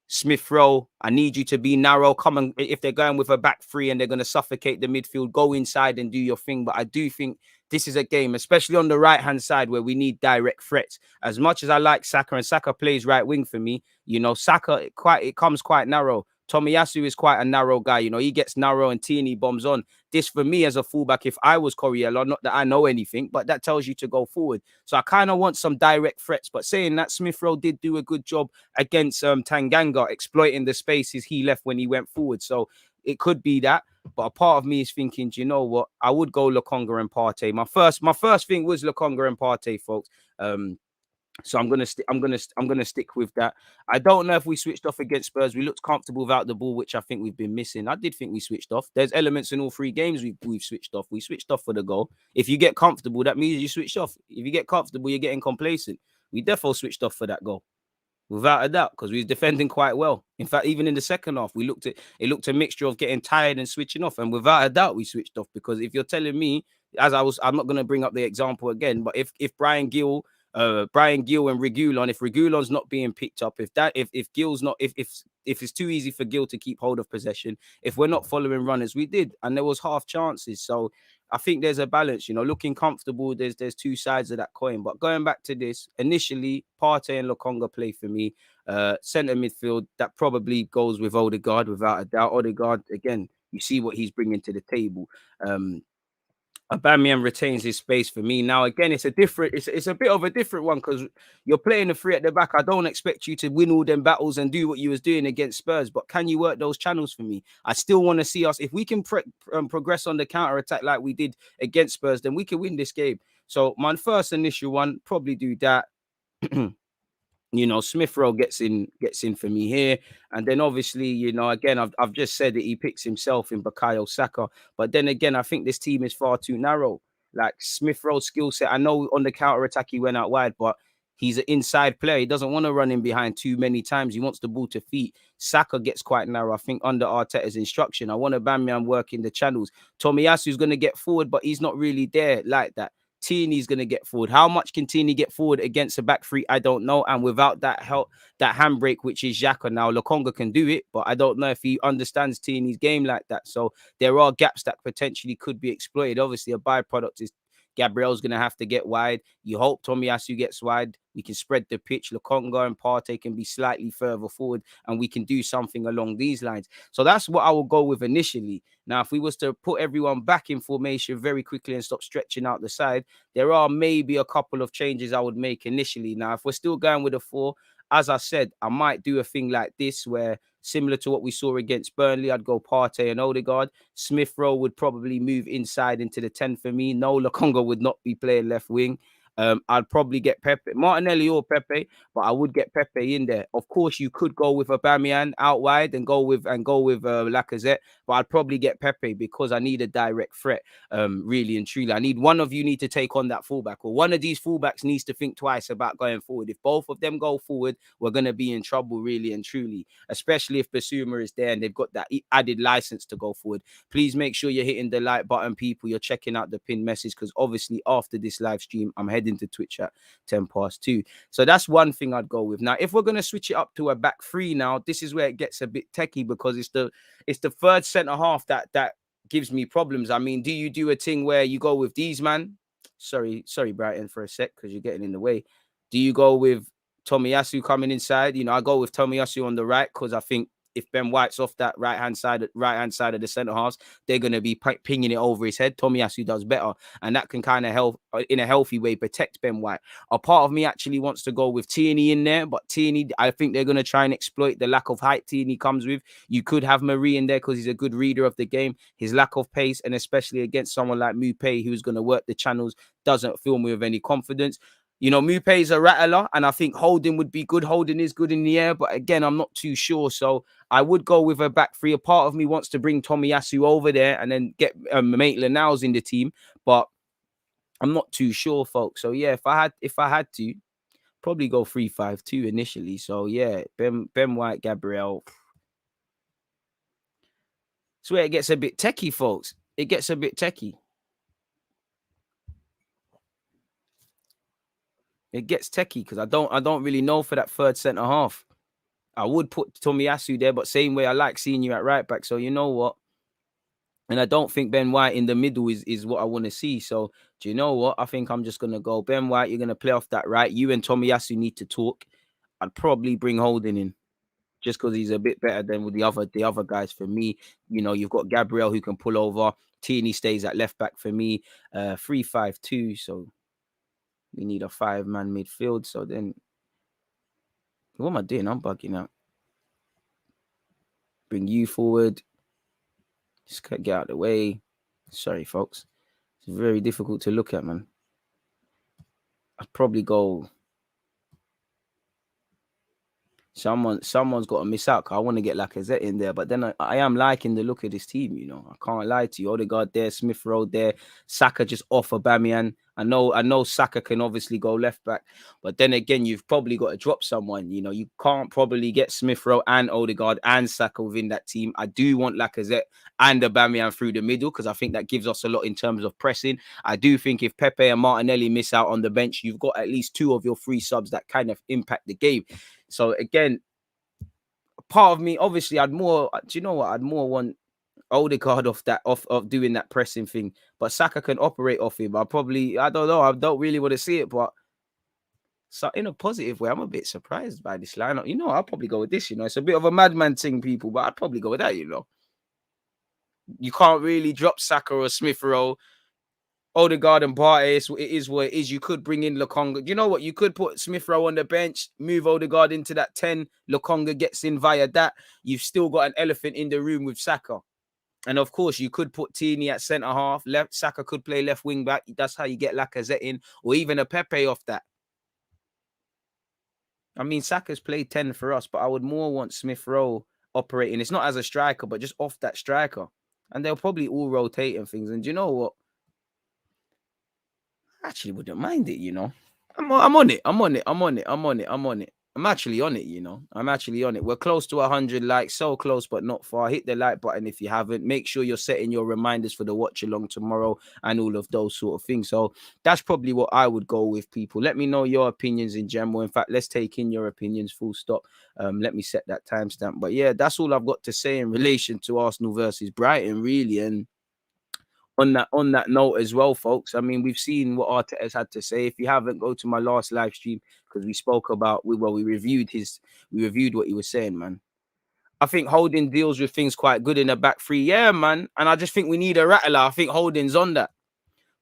Smith Rowe, I need you to be narrow. Come on, if they're going with a back 3 and they're going to suffocate the midfield, go inside and do your thing. But I do think this is a game, especially on the right-hand side, where we need direct threats. As much as I like Saka, and Saka plays right wing for me, you know, Saka, it comes quite narrow. Tomiyasu is quite a narrow guy. You know, he gets narrow and Tierney bombs on. This, for me, as a fullback, if I was Coriello, not that I know anything, but that tells you to go forward. So I kind of want some direct threats. But saying that, Smith Rowe did do a good job against Tanganga, exploiting the spaces he left when he went forward. So it could be that. But a part of me is thinking, do you know what? I would go Lokonga and Partey. My first thing was Lokonga and Partey, folks. So I'm gonna stick with that. I don't know if we switched off against Spurs. We looked comfortable without the ball, which I think we've been missing. I did think we switched off. There's elements in all 3 games we've switched off. We switched off for the goal. If you get comfortable, that means you switch off. If you get comfortable, you're getting complacent. We definitely switched off for that goal. without a doubt, because we was defending quite well. In fact, even in the second half, it looked a mixture of getting tired and switching off. And without a doubt, we switched off, because if you're telling me, I'm not going to bring up the example again, but if Brian Gill and Reguilon, if Reguilon's not being picked up, if Gill's not, if it's too easy for Gill to keep hold of possession, if we're not following runners, we did, and there was half chances. So I think there's a balance, looking comfortable. There's two sides of that coin. But going back to this, initially, Partey and Lokonga play for me. Centre midfield, that probably goes with Odegaard, without a doubt. Odegaard, again, you see what he's bringing to the table. Aubameyang retains his space for me. Now, again, it's a bit of a different one, because you're playing the three at the back. I don't expect you to win all them battles and do what you was doing against Spurs, but can you work those channels for me? I still want to see us, if we can progress on the counter-attack like we did against Spurs, then we can win this game. So my first initial one, probably do that. Smith Rowe gets in for me here. And then obviously, again, I've just said that he picks himself in Bukayo Saka. But then again, I think this team is far too narrow. Like, Smith Rowe's skill set, I know on the counter attack he went out wide, but he's an inside player. He doesn't want to run in behind too many times. He wants the ball to feet. Saka gets quite narrow, I think, under Arteta's instruction. I want Aubameyang working the channels. Tomiyasu's going to get forward, but he's not really there like that. Tierney's going to get forward. How much can Tierney get forward against a back three? I don't know. And without that help, that handbrake, which is Xhaka now, Lokonga can do it, but I don't know if he understands Tierney's game like that. So there are gaps that potentially could be exploited. Obviously, a byproduct is Gabriel's going to have to get wide. You hope Tomiyasu gets wide. We can spread the pitch. Lokonga and Partey can be slightly further forward, and we can do something along these lines. So that's what I will go with initially. Now, if we was to put everyone back in formation very quickly and stop stretching out the side, there are maybe a couple of changes I would make initially. Now, if we're still going with a 4, as I said, I might do a thing like this where, similar to what we saw against Burnley, I'd go Partey and Odegaard. Smith Rowe would probably move inside into the 10 for me. No, Lokonga would not be playing left wing. I'd probably get Pepe, Martinelli or Pepe, but I would get Pepe in there. Of course, you could go with Aubameyang out wide and go with Lacazette, but I'd probably get Pepe because I need a direct threat. Really and truly, I need one of you need to take on that fullback, or one of these fullbacks needs to think twice about going forward. If both of them go forward, we're gonna be in trouble, really and truly. Especially if Basuma is there and they've got that added license to go forward. Please make sure you're hitting the like button, people. You're checking out the pinned message, because obviously after this live stream, I'm heading to Twitch at 2:10. So that's one thing I'd go with. Now, if we're gonna switch it up to a back three, now this is where it gets a bit techie, because it's the third centre half that gives me problems. I mean, do you do a thing where you go with these man? Sorry, Brighton, for a sec, because you're getting in the way. Do you go with Tomiyasu coming inside? I go with Tomiyasu on the right, because I think if Ben White's off that right hand side of the centre halves, they're going to be pinging it over his head. Tomiyasu does better, and that can kind of help in a healthy way protect Ben White. A part of me actually wants to go with Tierney in there, but Tierney, I think they're going to try and exploit the lack of height Tierney comes with. You could have Marie in there because he's a good reader of the game. His lack of pace, and especially against someone like Mupé, who's going to work the channels, doesn't fill me with any confidence. Mupé is a rattler, and I think Holding would be good. Holding is good in the air, but again, I'm not too sure. So I would go with a back three. A part of me wants to bring Tomiyasu over there and then get Maitland-Niles in the team, but I'm not too sure, folks. So yeah, if I had to, probably go 3-5-2 initially. So yeah, Ben White, Gabriel. It's where it gets a bit techie, folks. It gets a bit techie. It gets techie because I don't really know for that third centre half. I would put Tomiyasu there, but same way I like seeing you at right back. So you know what? And I don't think Ben White in the middle is what I want to see. So do you know what? I think I'm just gonna go Ben White. You're gonna play off that right. You and Tomiyasu need to talk. I'd probably bring Holding in, just because he's a bit better than with the other guys for me. You've got Gabriel who can pull over. Tierney stays at left back for me. 3-5-2. So we need a 5-man midfield. So then, what am I doing? I'm bugging out. Bring you forward. Just get out of the way. Sorry, folks. It's very difficult to look at, man. I'd probably go Someone's got to miss out. I want to get Lacazette in there, but then I am liking the look of this team. I can't lie to you. Odegaard there, Smith Rowe there, Saka just off Aubameyang. I know Saka can obviously go left back, but then again, you've probably got to drop someone. You can't probably get Smith Rowe and Odegaard and Saka within that team. I do want Lacazette and Aubameyang through the middle because I think that gives us a lot in terms of pressing. I do think if Pepe and Martinelli miss out on the bench, you've got at least 2 of your 3 subs that kind of impact the game. So again, part of me, obviously, I'd more want Odegaard off doing that pressing thing, but Saka can operate off him. I don't know. I don't really want to see it, but so in a positive way, I'm a bit surprised by this lineup. I'll probably go with this. It's a bit of a madman thing, people, but I'd probably go with that. You can't really drop Saka or Smith Rowe. Odegaard and Partey, it is what it is. You could bring in Lokonga. You know what? You could put Smith Rowe on the bench, move Odegaard into that 10. Lokonga gets in via that. You've still got an elephant in the room with Saka. And of course, you could put Tierney at centre half. Saka could play left wing back. That's how you get Lacazette in, or even a Pepe off that. I mean, Saka's played 10 for us, but I would more want Smith Rowe operating. It's not as a striker, but just off that striker. And they'll probably all rotate and things. And do you know what? I actually wouldn't mind it, I'm on it. I'm actually on it, I'm actually on it. We're close to 100 likes, so close, but not far. Hit the like button if you haven't. Make sure you're setting your reminders for the watch along tomorrow and all of those sort of things. So that's probably what I would go with, people. Let me know your opinions in general. In fact, let's take in your opinions, full stop. Let me set that timestamp. But yeah, that's all I've got to say in relation to Arsenal versus Brighton, really. And on that note as well, folks, I mean, we've seen what Arteta's had to say. If you haven't, go to my last live stream because we spoke about, we reviewed what he was saying, man. I think Holding deals with things quite good in the back 3. Yeah, man. And I just think we need a rattler. I think Holding's on that.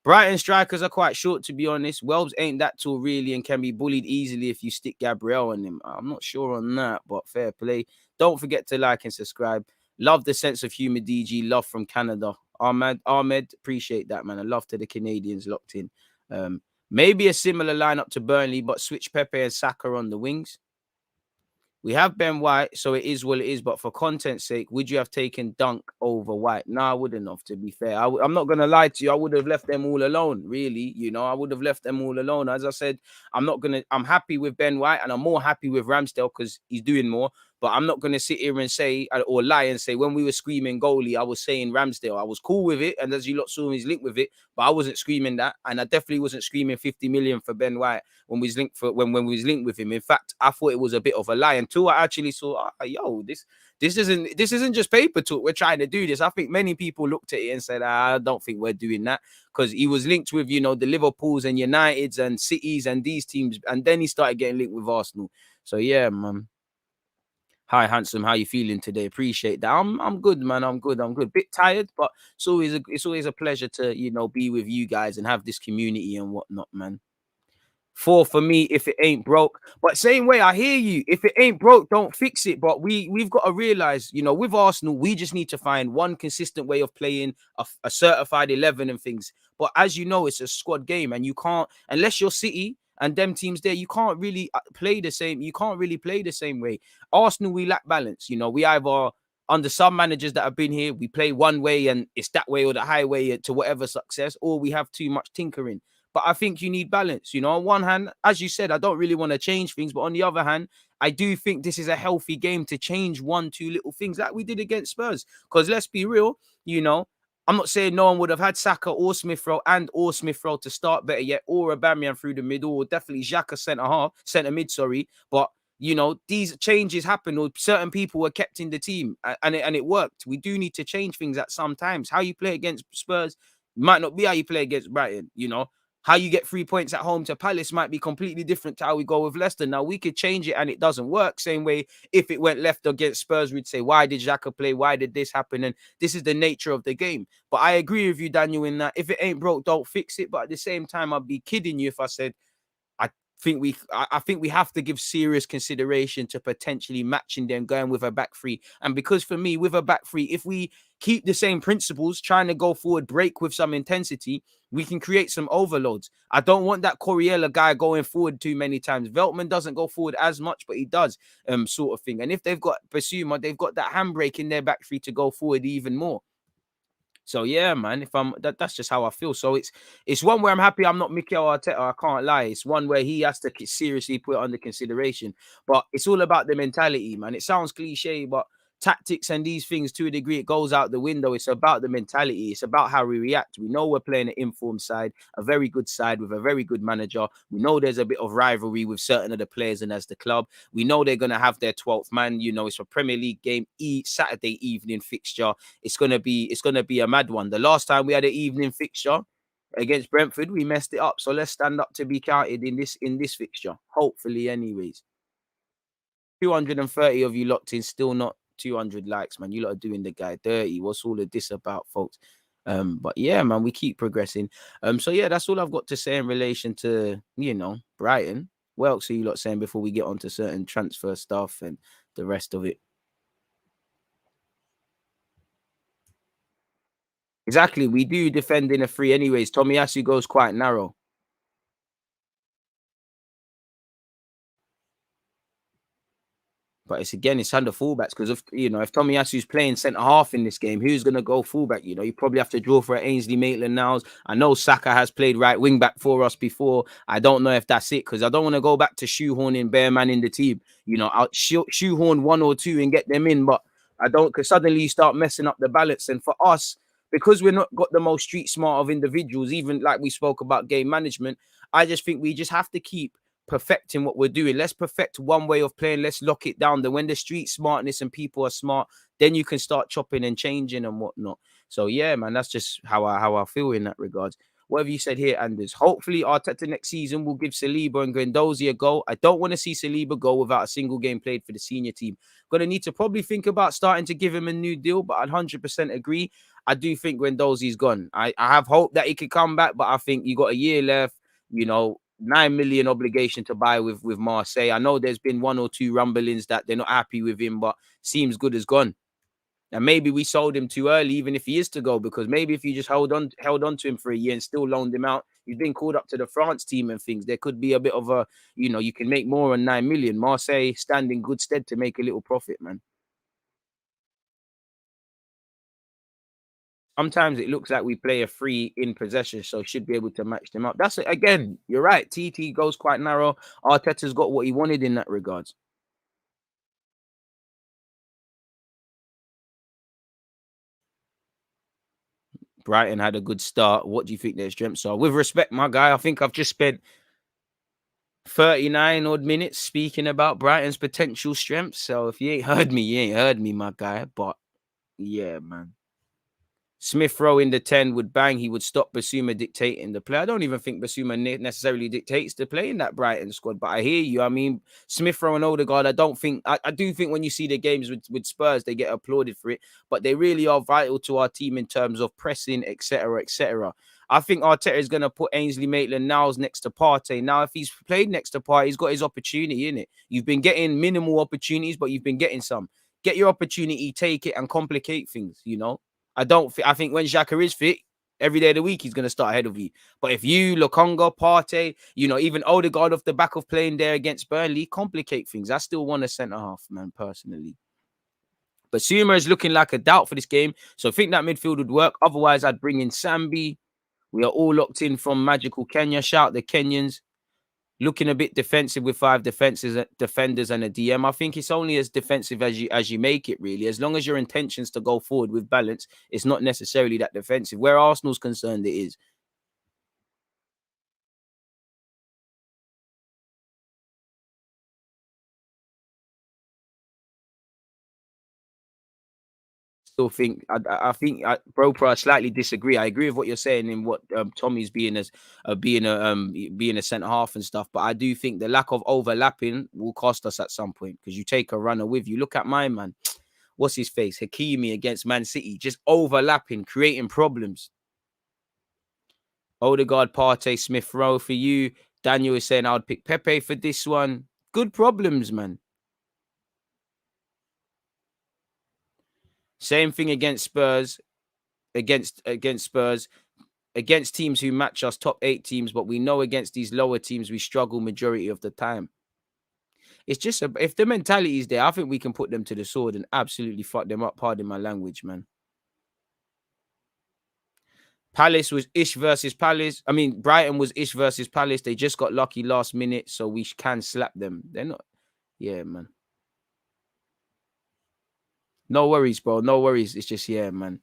Brighton strikers are quite short, to be honest. Welbs ain't that tall, really, and can be bullied easily if you stick Gabriel on him. I'm not sure on that, but fair play. Don't forget to like and subscribe. Love the sense of humor, DG. Love from Canada. Ahmed, appreciate that, man. I love to the Canadians locked in. Maybe a similar lineup to Burnley, but switch Pepe and Saka on the wings. We have Ben White, so it is what it is. But for content's sake, would you have taken Dunk over White? No, I wouldn't have, to be fair. I'm not going to lie to you. I would have left them all alone, really. I would have left them all alone. As I said, I'm happy with Ben White and I'm more happy with Ramsdale because he's doing more. But I'm not going to sit here and say, or lie and say, when we were screaming goalie, I was saying Ramsdale. I was cool with it. And as you lot saw, he's linked with it. But I wasn't screaming that. And I definitely wasn't screaming 50 million for Ben White when we was linked with him. In fact, I thought it was a bit of a lie until I actually saw, this isn't just paper talk. We're trying to do this. I think many people looked at it and said, I don't think we're doing that, because he was linked with, the Liverpools and Uniteds and Cities and these teams. And then he started getting linked with Arsenal. So yeah, man. Hi, handsome. How you feeling today? Appreciate that. I'm good, man. I'm good. Bit tired, but it's always a pleasure to be with you guys and have this community and whatnot, man. 4 for me if it ain't broke. But same way, I hear you. If it ain't broke, don't fix it. But we've got to realize, with Arsenal, we just need to find one consistent way of playing a certified 11 and things. But as you know, it's a squad game, and you can't, unless you're City and them teams there, you can't really play the same. You can't really play the same way. Arsenal, we lack balance. We either, under some managers that have been here, we play one way and it's that way or the highway to whatever success, or we have too much tinkering. But I think you need balance. On one hand, as you said, I don't really want to change things. But on the other hand, I do think this is a healthy game to change 1-2 little things like we did against Spurs. Because let's be real, I'm not saying no one would have had Saka or Smith Rowe to start better yet, or Aubameyang through the middle, or definitely Xhaka centre mid. But these changes happen, or certain people were kept in the team, and it worked. We do need to change things at some times. How you play against Spurs might not be how you play against Brighton. How you get 3 points at home to Palace might be completely different to how we go with Leicester. Now, we could change it and it doesn't work. Same way, if it went left against Spurs, we'd say, why did Xhaka play? Why did this happen? And this is the nature of the game. But I agree with you, Daniel, in that if it ain't broke, don't fix it. But at the same time, I'd be kidding you if I said, I think we have to give serious consideration to potentially matching them, going with a back three. And because for me, with a back three, if we keep the same principles, trying to go forward, break with some intensity, we can create some overloads. I don't want that Coriella guy going forward too many times. Veltman doesn't go forward as much, but he does, sort of thing. And if they've got Basuma, they've got that handbrake in their back three to go forward even more. So yeah, man, if that's just how I feel. So it's one where I'm happy I'm not Mikel Arteta. I can't lie. It's one where he has to seriously put it under consideration. But it's all about the mentality, man. It sounds cliche, but tactics and these things, to a degree, it goes out the window. It's about the mentality. It's about how we react. We know we're playing an informed side, a very good side with a very good manager. We know there's a bit of rivalry with certain of the players and as the club. We know they're going to have their 12th man. You know, it's a Premier League game, Saturday evening fixture. It's gonna be a mad one. The last time we had an evening fixture against Brentford, we messed it up. So let's stand up to be counted in this fixture. Hopefully, anyways. 230 of you locked in, still not 200 likes, man. You lot are doing the guy dirty. What's all of this about, folks? But yeah, man, we keep progressing. So yeah, that's all I've got to say in relation to, Brighton. What else are you lot saying before we get on to certain transfer stuff and the rest of it? Exactly. We do defend in a free anyways. Tomiyasu goes quite narrow. But it's under fullbacks because if Tomiyasu's playing centre half in this game, who's gonna go fullback? You probably have to draw for Ainsley Maitland-Niles. I know Saka has played right wing back for us before. I don't know if that's it because I don't want to go back to shoehorning bare man in the team. I'll shoehorn one or two and get them in, but I don't because suddenly you start messing up the balance. And for us, because we're not got the most street smart of individuals, even like we spoke about game management, I just think we just have to keep perfecting what we're doing. Let's perfect one way of playing. Let's lock it down. Then when the street smartness and people are smart, then you can start chopping and changing and whatnot. So yeah, man, that's just how I feel in that regards. Whatever you said here, Anders. Hopefully, Arteta next season will give Saliba and Guendouzi a go. I don't want to see Saliba go without a single game played for the senior team. Gonna need to probably think about starting to give him a new deal, but I 100% agree. I do think Guendouzi's gone. I have hope that he could come back, but I think you got a year left. 9 million obligation to buy with Marseille. I know there's been one or two rumblings that they're not happy with him, but seems good as gone. And maybe we sold him too early, even if he is to go, because maybe if you just held on to him for a year and still loaned him out, he's been called up to the France team and things. There could be a bit of a, you can make more than 9 million. Marseille stand in good stead to make a little profit, man. Sometimes it looks like we play a free in possession, so should be able to match them up. That's it. Again, you're right. TT goes quite narrow. Arteta's got what he wanted in that regards. Brighton had a good start. What do you think their strengths are? With respect, my guy, I think I've just spent 39 odd minutes speaking about Brighton's potential strengths. So if you ain't heard me, you ain't heard me, my guy. But yeah, man. Smith Rowe in the 10 would bang. He would stop Basuma dictating the play. I don't even think Basuma necessarily dictates the play in that Brighton squad, but I hear you. I mean, Smith Rowe and Odegaard, I do think when you see the games with Spurs, they get applauded for it, but they really are vital to our team in terms of pressing, etc., etc. I think Arteta is going to put Ainsley Maitland-Niles next to Partey. Now, if he's played next to Partey, he's got his opportunity, in it. You've been getting minimal opportunities, but you've been getting some. Get your opportunity, take it, and complicate things, I think when Xhaka is fit, every day of the week, he's going to start ahead of you. But if you, Lokonga, Partey, even Odegaard off the back of playing there against Burnley, complicate things. I still want a centre-half, man, personally. But Suma is looking like a doubt for this game. So I think that midfield would work. Otherwise, I'd bring in Sambi. We are all locked in from Magical Kenya. Shout the Kenyans. Looking a bit defensive with 5 defenders and a DM. I think it's only as defensive as you make it, really. As long as your intentions to go forward with balance, it's not necessarily that defensive. Where Arsenal's concerned, it is. Still think I think Bro I slightly disagree. I agree with what you're saying in what Tommy's being as being a centre half and stuff, but I do think the lack of overlapping will cost us at some point because you take a runner with you. Look at my man. What's his face? Hakimi against Man City, just overlapping, creating problems. Odegaard, Partey, Smith Rowe for you. Daniel is saying I would pick Pepe for this one. Good problems, man. Same thing against Spurs. Against Spurs. Against teams who match us, top 8 teams, but we know against these lower teams we struggle majority of the time. It's just if the mentality is there, I think we can put them to the sword and absolutely fuck them up. Pardon my language, man. Palace was ish versus Palace. I mean, Brighton was ish versus Palace. They just got lucky last minute, so we can slap them. They're not. Yeah, man. No worries, bro. No worries. It's just, yeah, man.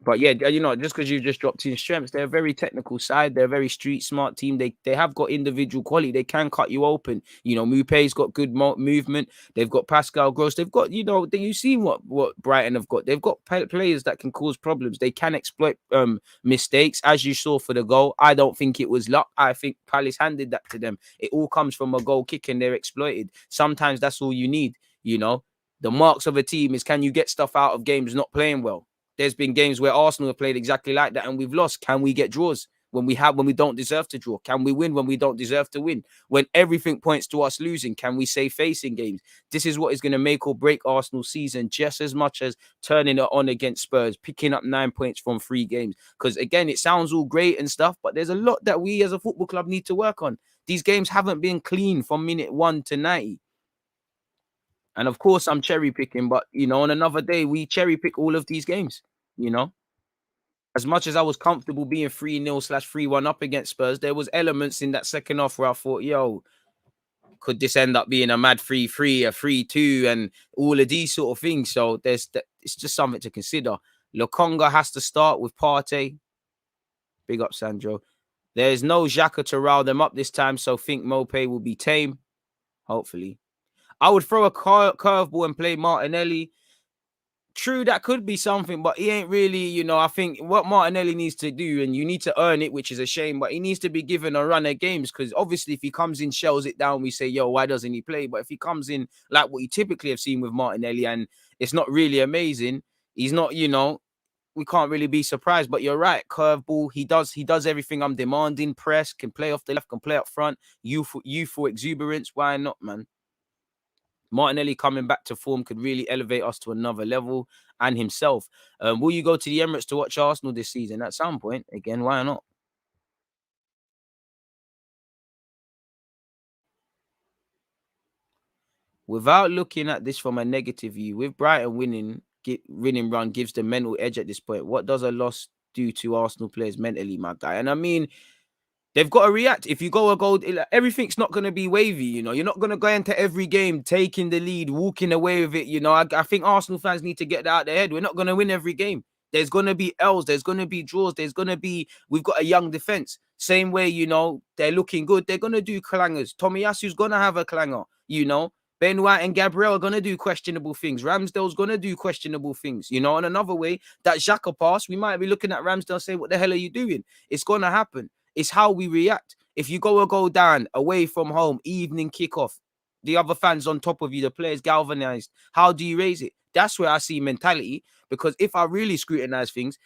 But yeah, you know, just because you've just dropped in strengths, they're a very technical side. They're a very street smart team. They have got individual quality. They can cut you open. You know, Mupe's got good movement. They've got Pascal Gross. They've got, you know, you've seen what Brighton have got. They've got players that can cause problems. They can exploit mistakes, as you saw for the goal. I don't think it was luck. I think Palace handed that to them. It all comes from a goal kick and they're exploited. Sometimes that's all you need, you know. The marks of a team is, can you get stuff out of games not playing well? There's been games where Arsenal have played exactly like that and we've lost. Can we get draws when we don't deserve to draw? Can we win when we don't deserve to win? When everything points to us losing, can we save face in games? This is what is going to make or break Arsenal's season just as much as turning it on against Spurs, picking up 9 points from 3 games. Because again, it sounds all great and stuff, but there's a lot that we as a football club need to work on. These games haven't been clean from minute 1 to 90. And of course, I'm cherry picking, but you know, on another day, we cherry pick all of these games. You know, as much as I was comfortable being 3-0/3-1 up against Spurs, there was elements in that second half where I thought, yo, could this end up being a mad 3-3, a 3-2, and all of these sort of things? So it's just something to consider. Lokonga has to start with Partey. Big up, Sandro. There's no Xhaka to rile them up this time, so think Mope will be tame. Hopefully. I would throw a curveball and play Martinelli. True, that could be something, but he ain't really, you know, I think what Martinelli needs to do, and you need to earn it, which is a shame, but he needs to be given a run of games because obviously if he comes in, shells it down, we say, yo, why doesn't he play? But if he comes in like what you typically have seen with Martinelli and it's not really amazing, he's not, you know, we can't really be surprised. But you're right, curveball, he does everything I'm demanding, press, can play off the left, can play up front, youthful exuberance, why not, man? Martinelli coming back to form could really elevate us to another level, and himself. Will you go to the Emirates to watch Arsenal this season at some point? Again, why not? Without looking at this from a negative view, with Brighton winning run gives the mental edge at this point. What does a loss do to Arsenal players mentally, my guy? And I mean, they've got to react. If you go a goal, everything's not going to be wavy, you know. You're not going to go into every game taking the lead, walking away with it, you know. I think Arsenal fans need to get that out of their head. We're not going to win every game. There's going to be L's. There's going to be draws. We've got a young defense. Same way, you know, they're looking good. They're going to do clangers. Tomiyasu's going to have a clanger, you know. Ben White and Gabriel are going to do questionable things. Ramsdale's going to do questionable things, you know. And another way, that Xhaka pass, we might be looking at Ramsdale saying, what the hell are you doing? It's going to happen. It's how we react. If you go down away from home, evening kickoff, the other fans on top of you, the players galvanized. How do you raise it? That's where I see mentality. Because if I really scrutinize things,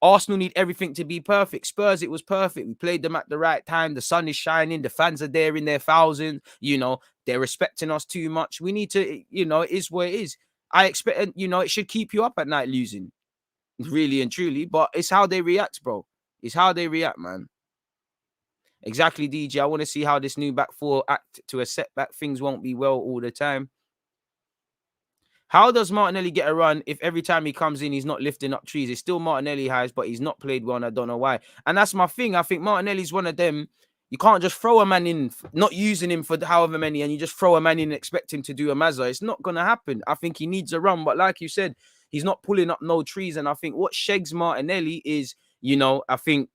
Arsenal need everything to be perfect. Spurs, it was perfect. We played them at the right time. The sun is shining. The fans are there in their thousands. You know, they're respecting us too much. We need to, you know, it is what it is. I expect, you know, it should keep you up at night losing. Really and truly. But it's how they react, bro. It's how they react, man. Exactly, DJ. I want to see how this new back four act to a setback. Things won't be well all the time. How does Martinelli get a run if every time he comes in, he's not lifting up trees? It's still Martinelli highs, but he's not played well, and I don't know why. And that's my thing. I think Martinelli's one of them. You can't just throw a man in, not using him for however many, and you just throw a man in and expect him to do a Mazza. It's not going to happen. I think he needs a run. But like you said, he's not pulling up no trees. And I think what shags Martinelli is, you know, I think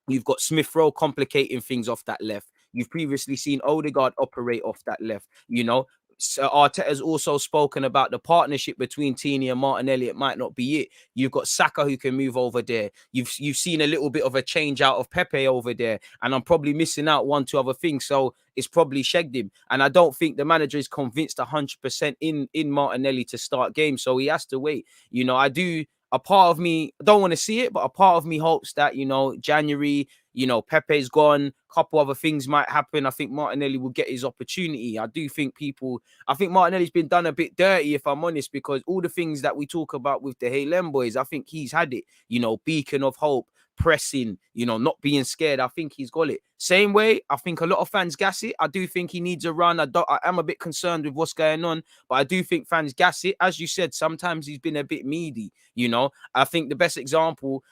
you've got Smith Rowe complicating things off that left. You've previously seen Odegaard operate off that left. You know, so Arteta's also spoken about the partnership between Tierney and Martinelli. It might not be it. You've got Saka who can move over there. You've seen a little bit of a change out of Pepe over there. And I'm probably missing out 1-2 other things. So it's probably shagged him. And I don't think the manager is convinced 100% in Martinelli to start games. So he has to wait. You know, I do a part of me don't want to see it, but a part of me hopes that, you know, January, you know, Pepe's gone, couple other things might happen. I think Martinelli will get his opportunity. I think Martinelli's been done a bit dirty, if I'm honest, because all the things that we talk about with the Haaland boys, I think he's had it, you know, beacon of hope, pressing, you know, not being scared. I think he's got it. Same way, I think a lot of fans gas it. I do think he needs a run. I am a bit concerned with what's going on, but I do think fans gas it. As you said, sometimes he's been a bit meaty, you know. I think the best example,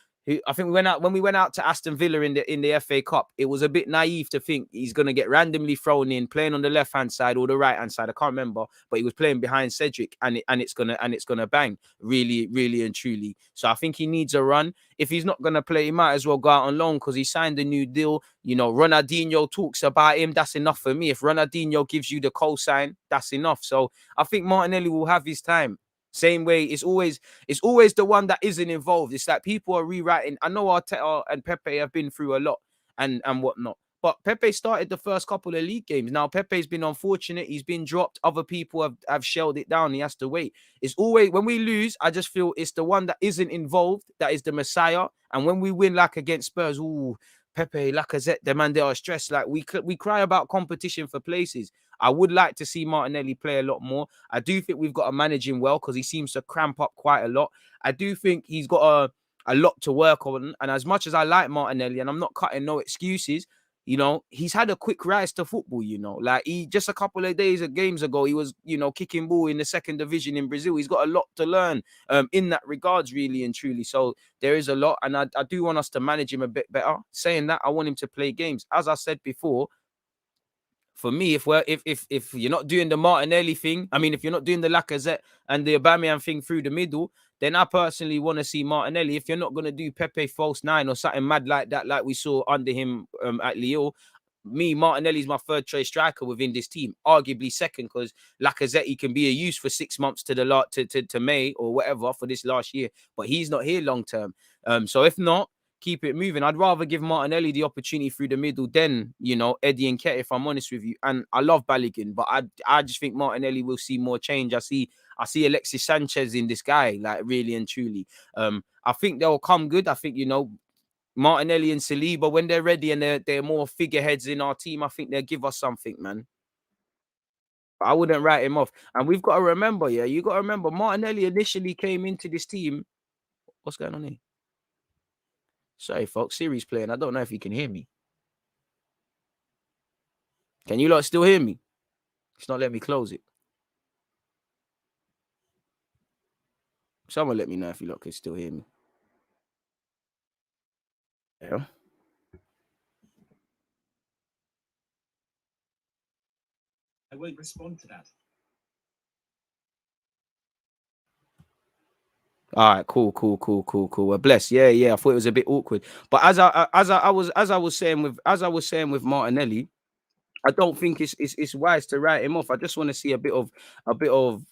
I think when we went out to Aston Villa in the FA Cup, it was a bit naive to think he's gonna get randomly thrown in, playing on the left hand side or the right hand side. I can't remember, but he was playing behind Cedric, and it's gonna bang, really, really and truly. So I think he needs a run. If he's not gonna play, he might as well go out on loan because he signed a new deal. You know, Ronaldinho talks about him. That's enough for me. If Ronaldinho gives you the cosign, that's enough. So I think Martinelli will have his time. Same way, it's always the one that isn't involved. It's like people are rewriting. I know Arteta and Pepe have been through a lot and whatnot, but Pepe started the first couple of league games. Now Pepe's been unfortunate. He's been dropped. Other people have shelled it down. He has to wait. It's always when we lose, I just feel it's the one that isn't involved that is the messiah. And when we win, like against Spurs, ooh, Pepe, Lacazette, the man, they are stressed. Like we cry about competition for places. I would like to see Martinelli play a lot more. I do think we've got to manage him well because he seems to cramp up quite a lot. I do think he's got a lot to work on. And as much as I like Martinelli, and I'm not cutting no excuses, you know, he's had a quick rise to football, you know. Like he just a couple of games ago, he was, you know, kicking ball in the second division in Brazil. He's got a lot to learn in that regards, really and truly. So there is a lot. And I do want us to manage him a bit better. Saying that, I want him to play games. As I said before, for me, if you're not doing the Martinelli thing, I mean, if you're not doing the Lacazette and the Aubameyang thing through the middle, then I personally want to see Martinelli. If you're not going to do Pepe false nine or something mad like that, like we saw under him at Lille, Martinelli's my third choice striker within this team, arguably second, because Lacazette can be a use for 6 months to May or whatever for this last year, but he's not here long term. So if not, keep it moving. I'd rather give Martinelli the opportunity through the middle than, you know, Eddie Nketiah, if I'm honest with you. And I love Balogun, but I just think Martinelli will see more change. I see Alexis Sanchez in this guy, like really and truly. I think they'll come good. I think, you know, Martinelli and Saliba, when they're ready and they're more figureheads in our team, I think they'll give us something, man. I wouldn't write him off. And we've got to remember, you got to remember, Martinelli initially came into this team. What's going on here? Sorry, folks. Siri's playing. I don't know if you can hear me. Can you lot still hear me? It's not letting me close it. Someone let me know if you lot can still hear me. Yeah. I won't respond to that. All right, cool. Well, bless. Yeah. I thought it was a bit awkward, but as I was saying with Martinelli, I don't think it's wise to write him off. I just want to see a bit of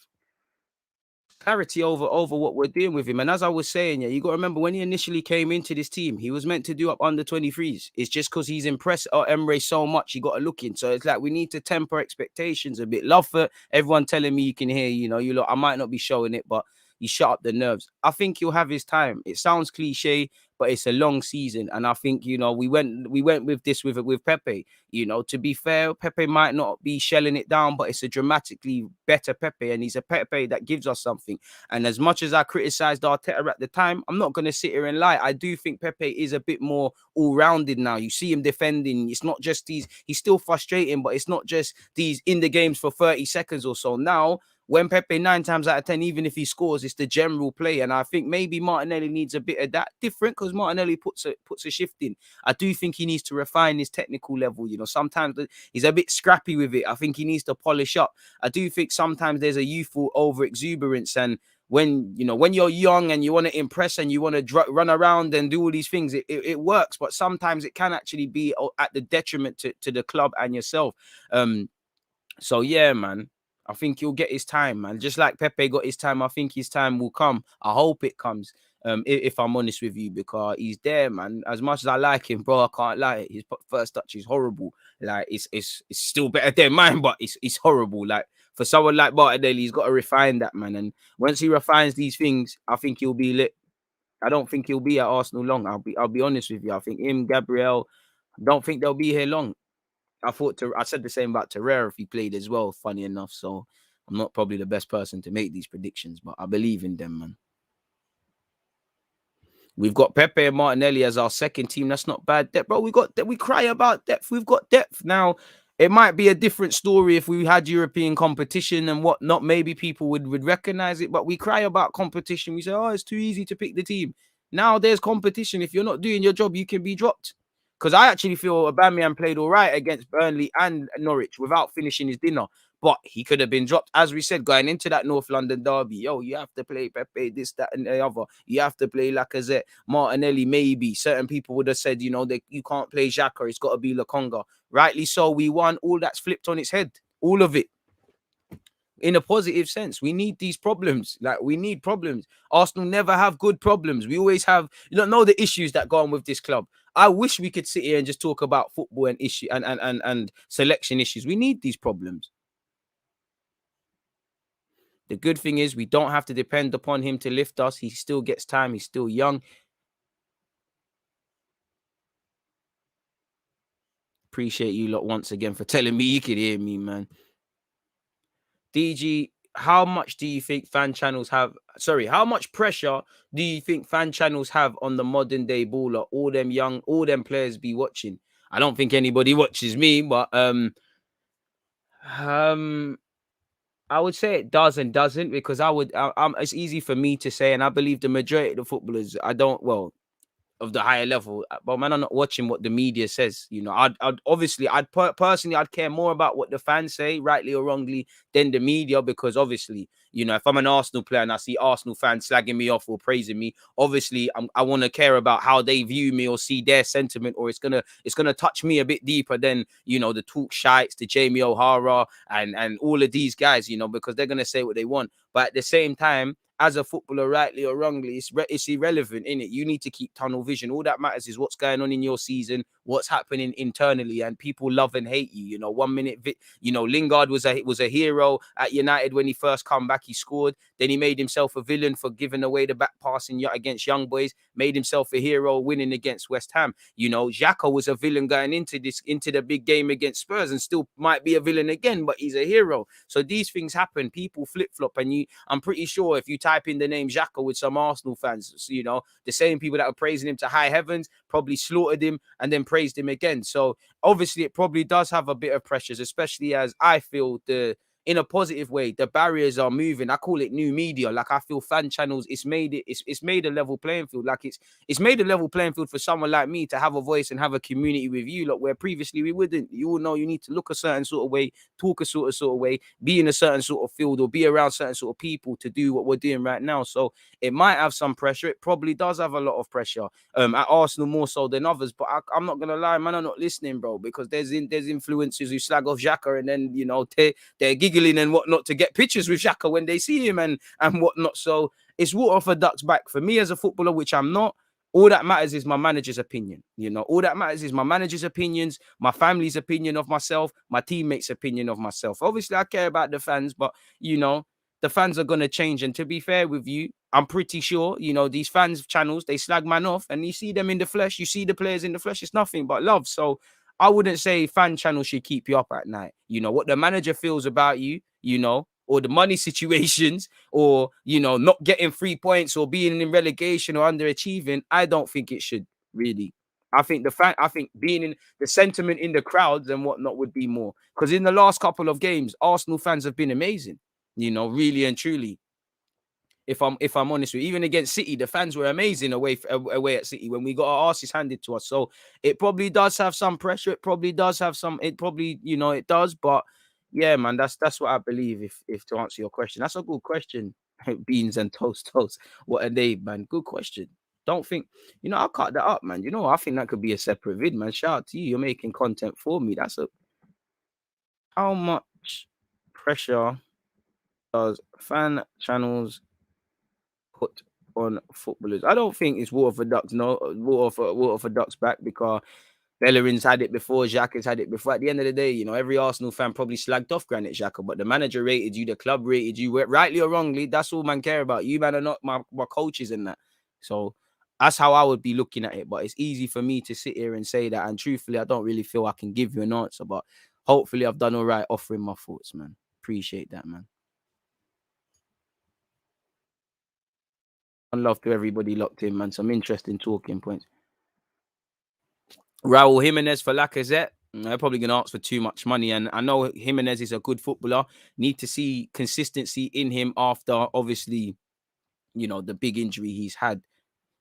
clarity over what we're doing with him. And as I was saying, you got to remember when he initially came into this team, he was meant to do up under 23s. It's just because he's impressed Emre so much, he got to look in. So it's like we need to temper expectations a bit. Love for everyone telling me you can hear, you know, I might not be showing it, but you shut up the nerves. I think he'll have his time. It sounds cliche, but it's a long season. And I think, you know, we went with this with Pepe. You know, to be fair, Pepe might not be shelling it down, but it's a dramatically better Pepe, and he's a Pepe that gives us something. And as much as I criticized Arteta at the time, I'm not going to sit here and lie. I do think Pepe is a bit more all-rounded now. You see him defending. It's not just he's still frustrating, but it's not just these in the games for 30 seconds or so. Now, when Pepe 9 times out of 10, even if he scores, it's the general play. And I think maybe Martinelli needs a bit of that different because Martinelli puts a shift in. I do think he needs to refine his technical level. You know, sometimes he's a bit scrappy with it. I think he needs to polish up. I do think sometimes there's a youthful over exuberance, and when you're young and you want to impress and you want to run around and do all these things, it works. But sometimes it can actually be at the detriment to the club and yourself. So yeah, man. I think he'll get his time, man. Just like Pepe got his time, I think his time will come. I hope it comes, if I'm honest with you, because he's there, man. As much as I like him, bro, I can't lie. His first touch is horrible. Like, it's still better than mine, but it's horrible. Like, for someone like Martinelli, he's got to refine that, man. And once he refines these things, I think he'll be lit. I don't think he'll be at Arsenal long. I'll be honest with you. I think him, Gabriel, don't think they'll be here long. I said the same about Terrera if he played as well, funny enough. So I'm not probably the best person to make these predictions, but I believe in them, man. We've got Pepe and Martinelli as our second team. That's not bad depth, bro. We cry about depth. We've got depth now. It might be a different story if we had European competition and whatnot. Maybe people would recognize it, but we cry about competition. We say, oh, it's too easy to pick the team. Now there's competition. If you're not doing your job, you can be dropped. Because I actually feel Aubameyang played all right against Burnley and Norwich without finishing his dinner. But he could have been dropped, as we said, going into that North London derby. Yo, you have to play Pepe, this, that, and the other. You have to play Lacazette, Martinelli, maybe. Certain people would have said, you know, that you can't play Xhaka. It's got to be Lokonga. Rightly so, we won. All that's flipped on its head. All of it. In a positive sense, we need these problems. Like, we need problems. Arsenal never have good problems. We always have, you don't know the issues that go on with this club. I wish we could sit here and just talk about football and issue and selection issues. We need these problems. The good thing is we don't have to depend upon him to lift us. He still gets time. He's still young. Appreciate you lot once again for telling me you could hear me, man. DG, how much do you think fan channels have? Sorry, how much pressure do you think fan channels have on the modern day baller? All them players be watching. I don't think anybody watches me, but I would say it does and doesn't, because it's easy for me to say, and I believe the majority of the footballers, of the higher level, but man, I'm not watching what the media says. You know, personally, I'd care more about what the fans say, rightly or wrongly, than the media, because obviously, you know, if I'm an Arsenal player and I see Arsenal fans slagging me off or praising me, obviously I want to care about how they view me or see their sentiment, or it's gonna touch me a bit deeper than, you know, the talk shites, the Jamie O'Hara and all of these guys, you know, because they're gonna say what they want. But at the same time, as a footballer, rightly or wrongly, it's irrelevant, innit? You need to keep tunnel vision. All that matters is what's going on in your season, what's happening internally, and people love and hate you. You know, 1 minute, you know, Lingard was a hero at United when he first come back. He scored. Then he made himself a villain for giving away the back passing against Young Boys. Made himself a hero winning against West Ham. You know, Xhaka was a villain going into the big game against Spurs, and still might be a villain again, but he's a hero. So these things happen. People flip flop, and I'm pretty sure if you type in the name Xhaka with some Arsenal fans, you know, the same people that are praising him to high heavens probably slaughtered him and then praised him again. So obviously it probably does have a bit of pressures, especially as I feel in a positive way, the barriers are moving. I call it new media. Like, I feel fan channels, it's made a level playing field. Like, it's made a level playing field for someone like me to have a voice and have a community with you, like, where previously we wouldn't. You all know you need to look a certain sort of way, talk a sort of way, be in a certain sort of field, or be around certain sort of people to do what we're doing right now. So it might have some pressure. It probably does have a lot of pressure at Arsenal, more so than others. But I'm not gonna lie, man, I'm not listening, bro, because there's influencers who slag off Xhaka, and then, you know, they're giggling and whatnot to get pictures with Xhaka when they see him and whatnot. So it's water for ducks back. For me as a footballer, which I'm not, all that matters is my manager's opinion. You know, all that matters is my manager's opinions, my family's opinion of myself, my teammates' opinion of myself. Obviously, I care about the fans, but, you know, the fans are going to change. And to be fair with you, I'm pretty sure, you know, these fans channels, they slag man off, and you see them in the flesh, you see the players in the flesh, it's nothing but love. So I wouldn't say fan channels should keep you up at night. You know, what the manager feels about you, you know, or the money situations, or, you know, not getting 3 points or being in relegation or underachieving, I don't think it should really. I think being in the sentiment in the crowds and whatnot would be more. Because in the last couple of games, Arsenal fans have been amazing, you know, really and truly. If I'm honest with you, even against City, the fans were amazing away at City when we got our asses handed to us. So it probably does have some pressure. It probably does have some. It probably, you know, it does. But yeah, man, that's what I believe. If to answer your question, that's a good question. Beans and toast. What are they, man? Good question. Don't think, you know, I'll cut that up, man. You know, I think that could be a separate vid, man. Shout out to you. You're making content for me. How much pressure does fan channels put on footballers? I don't think it's water for ducks. No, water for ducks back, because Bellerin's had it before, Xhaka's had it before. At the end of the day, you know, every Arsenal fan probably slagged off Granit Xhaka, but the manager rated you, the club rated you, rightly or wrongly. That's all man care about. You man are not my coaches in that. So That's how I would be looking at it. But it's easy for me to sit here and say that. And truthfully, I don't really feel I can give you an answer. But hopefully, I've done all right offering my thoughts, man. Appreciate that, man. And love to everybody locked in, man. Some interesting talking points. Raul Jimenez for Lacazette. They're probably going to ask for too much money. And I know Jimenez is a good footballer. Need to see consistency in him after, obviously, you know, the big injury he's had.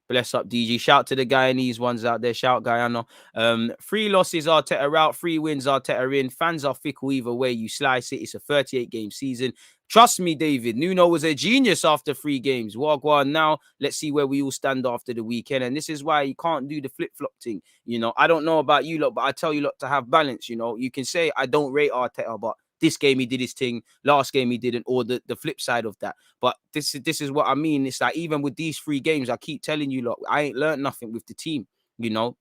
Bless up, DG. Shout to the Guyanese ones out there. Shout, Guyana. 3 losses, Arteta out. 3 wins, Arteta in. Fans are fickle either way you slice it. It's a 38-game season. Trust me, David. Nuno was a genius after 3 games. Wagwan now. Let's see where we all stand after the weekend. And this is why you can't do the flip-flop thing. You know, I don't know about you lot, but I tell you lot to have balance. You know, you can say I don't rate Arteta, but this game he did his thing. Last game he didn't, or the flip side of that. But this is what I mean. It's like even with these 3 games, I keep telling you, look, I ain't learned nothing with the team. You know,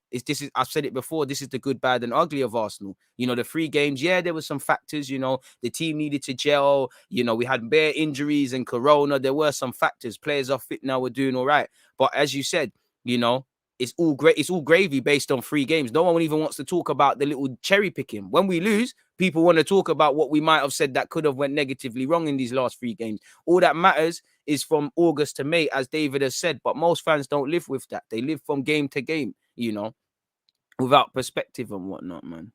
I've said it before. This is the good, bad, and ugly of Arsenal. You know, the 3 games, yeah, there were some factors. You know, the team needed to gel. You know, we had bare injuries and corona. There were some factors. Players are fit now. We're doing all right. But as you said, you know, it's all great. It's all gravy based on 3 games. No one even wants to talk about the little cherry picking. When we lose, people want to talk about what we might have said that could have went negatively wrong in these last 3 games. All that matters is from August to May, as David has said. But most fans don't live with that. They live from game to game, you know, without perspective and whatnot, man.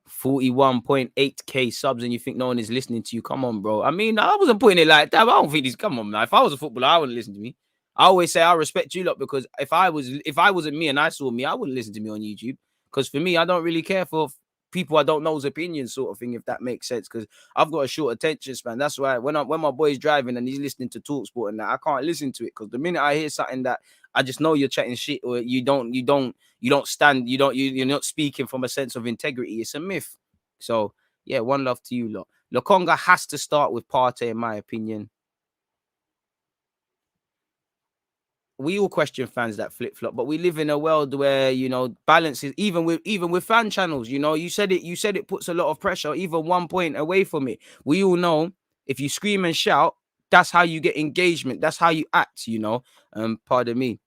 41.8k subs, and you think no one is listening to you? Come on, bro. I mean, I wasn't putting it like that. I don't think come on, man. If I was a footballer, I wouldn't listen to me. I always say I respect you lot, because if I wasn't me and I saw me, I wouldn't listen to me on YouTube. Because for me, I don't really care for people I don't know's opinions, sort of thing, if that makes sense. Because I've got a short attention span. That's why when my boy's driving and he's listening to TalkSport and that, I can't listen to it, because the minute I hear something that I just know you're chatting shit, or you're not speaking from a sense of integrity, it's a myth. So yeah, one love to you lot. Lokonga has to start with Partey, in my opinion. We all question fans that flip-flop, but we live in a world where, you know, balance is even with fan channels. You know, you said it puts a lot of pressure, even 1 point away from it. We all know if you scream and shout, that's how you get engagement. That's how you act, you know. Pardon me.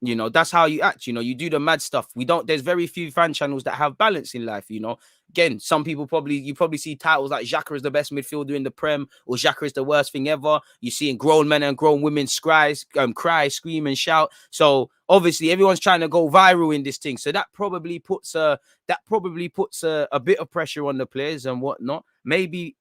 You know, that's how you act. You know, you do the mad stuff. There's very few fan channels that have balance in life, you know. Again, some people you probably see titles like Xhaka is the best midfielder in the Prem, or Xhaka is the worst thing ever. You're seeing grown men and grown women cry, scream and shout. So obviously everyone's trying to go viral in this thing. So that probably puts a bit of pressure on the players and whatnot. Maybe,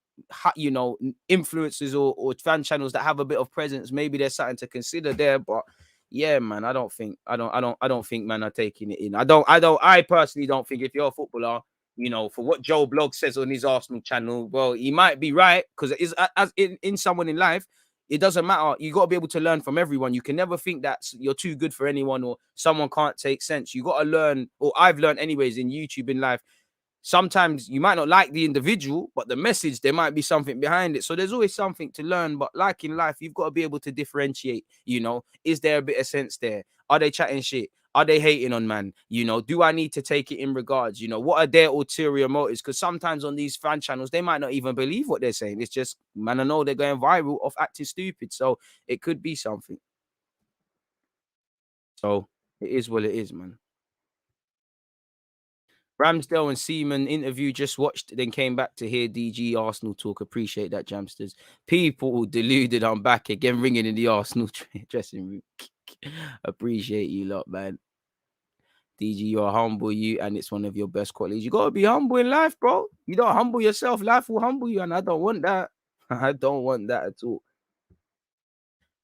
you know, influencers or fan channels that have a bit of presence, maybe there's something to consider there. But yeah, man, I don't think man are taking it in. I personally don't think, if you're a footballer, you know, for what Joe Blogg says on his Arsenal channel, well, he might be right, because it is as in someone in life, it doesn't matter. You got to be able to learn from everyone. You can never think that you're too good for anyone or someone can't take sense. You got to learn, or I've learned anyways in YouTube, in life. Sometimes you might not like the individual, but the message, there might be something behind it. So there's always something to learn. But like in life, you've got to be able to differentiate, you know. Is there a bit of sense there? Are they chatting shit? Are they hating on man? You know, do I need to take it in regards? You know, what are their ulterior motives? Because sometimes on these fan channels, they might not even believe what they're saying. It's just, man, I know they're going viral of acting stupid. So it could be something. So it is what it is, man. Ramsdale and Seaman interview, just watched, then came back to hear DG Arsenal talk. Appreciate that, Jamsters. People deluded. I'm back again, ringing in the Arsenal dressing room. Appreciate you lot, man. DG, you're humble, and it's one of your best qualities. You gotta be humble in life, bro. You don't humble yourself, life will humble you, and I don't want that. I don't want that at all.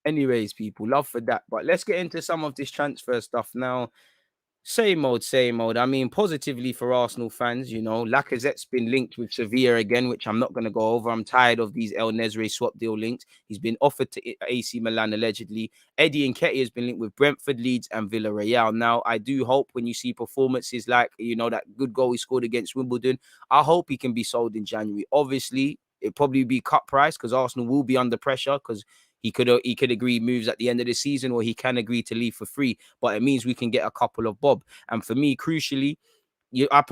Anyways, people, love for that. But let's get into some of this transfer stuff now. Same old, same old. I mean, positively for Arsenal fans, you know, Lacazette's been linked with Sevilla again, which I'm not going to go over. I'm tired of these El Nesri swap deal links. He's been offered to AC Milan, allegedly. Eddie Nketiah has been linked with Brentford, Leeds, and Villarreal. Now, I do hope when you see performances like, you know, that good goal he scored against Wimbledon, I hope he can be sold in January. Obviously, it'll probably be cut price, because Arsenal will be under pressure, because he could agree moves at the end of the season, or he can agree to leave for free. But it means we can get a couple of bob. And for me, crucially, you're not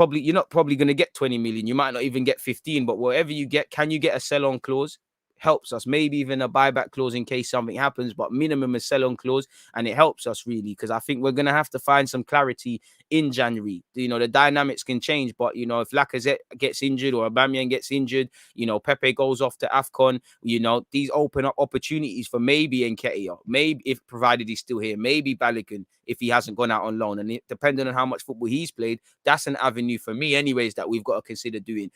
probably going to get 20 million. You might not even get 15, but whatever you get, can you get a sell-on clause? helps us. Maybe even a buyback clause in case something happens, but minimum a sell-on clause, and it helps us really, because I think we're going to have to find some clarity in January. You know, the dynamics can change, but, you know, if Lacazette gets injured or Aubameyang gets injured, you know, Pepe goes off to AFCON, you know, these open up opportunities for maybe Nketiah, maybe if provided he's still here, maybe Balogun if he hasn't gone out on loan. And depending on how much football he's played, that's an avenue for me anyways that we've got to consider doing.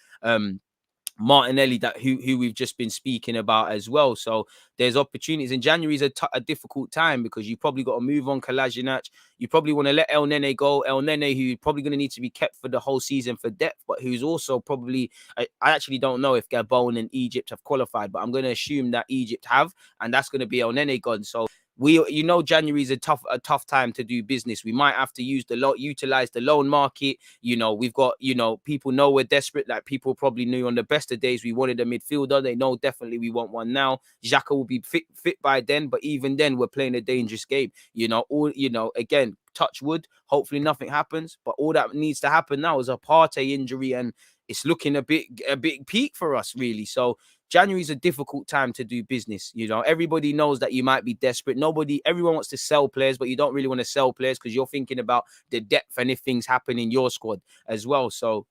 Martinelli, that who we've just been speaking about as well. So there's opportunities. And January is a difficult time because you probably got to move on Kolasinac. You probably want to let El Nene go. El Nene, who's probably going to need to be kept for the whole season for depth, but who's also probably, I actually don't know if Gabon and Egypt have qualified, but I'm going to assume that Egypt have, and that's going to be El Nene gone. So you know, January is a tough time to do business. We might have to utilize the loan market. You know, we've got, you know, people know we're desperate. Like people probably knew on the best of days we wanted a midfielder. They know definitely we want one now. Xhaka will be fit by then, but even then we're playing a dangerous game. You know, again, touch wood. Hopefully nothing happens. But all that needs to happen now is a Partey injury, and it's looking a big peak for us really. So January is a difficult time to do business. You know, everybody knows that you might be desperate. Everyone wants to sell players, but you don't really want to sell players because you're thinking about the depth and if things happen in your squad as well. So,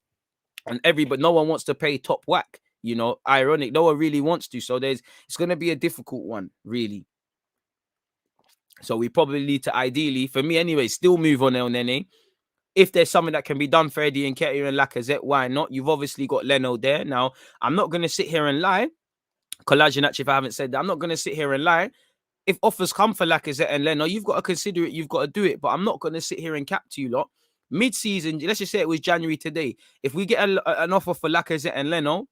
but no one wants to pay top whack. You know, ironic. No one really wants to. So it's going to be a difficult one, really. So we probably need to, ideally, for me anyway, still move on El Nene. If there's something that can be done for Eddie Nketiah and Lacazette, why not? You've obviously got Leno there. Now, I'm not going to sit here and lie. Kolasinac, if I haven't said that, I'm not going to sit here and lie. If offers come for Lacazette and Leno, you've got to consider it. You've got to do it. But I'm not going to sit here and cap to you lot. Mid-season, let's just say it was January today. If we get an offer for Lacazette and Leno,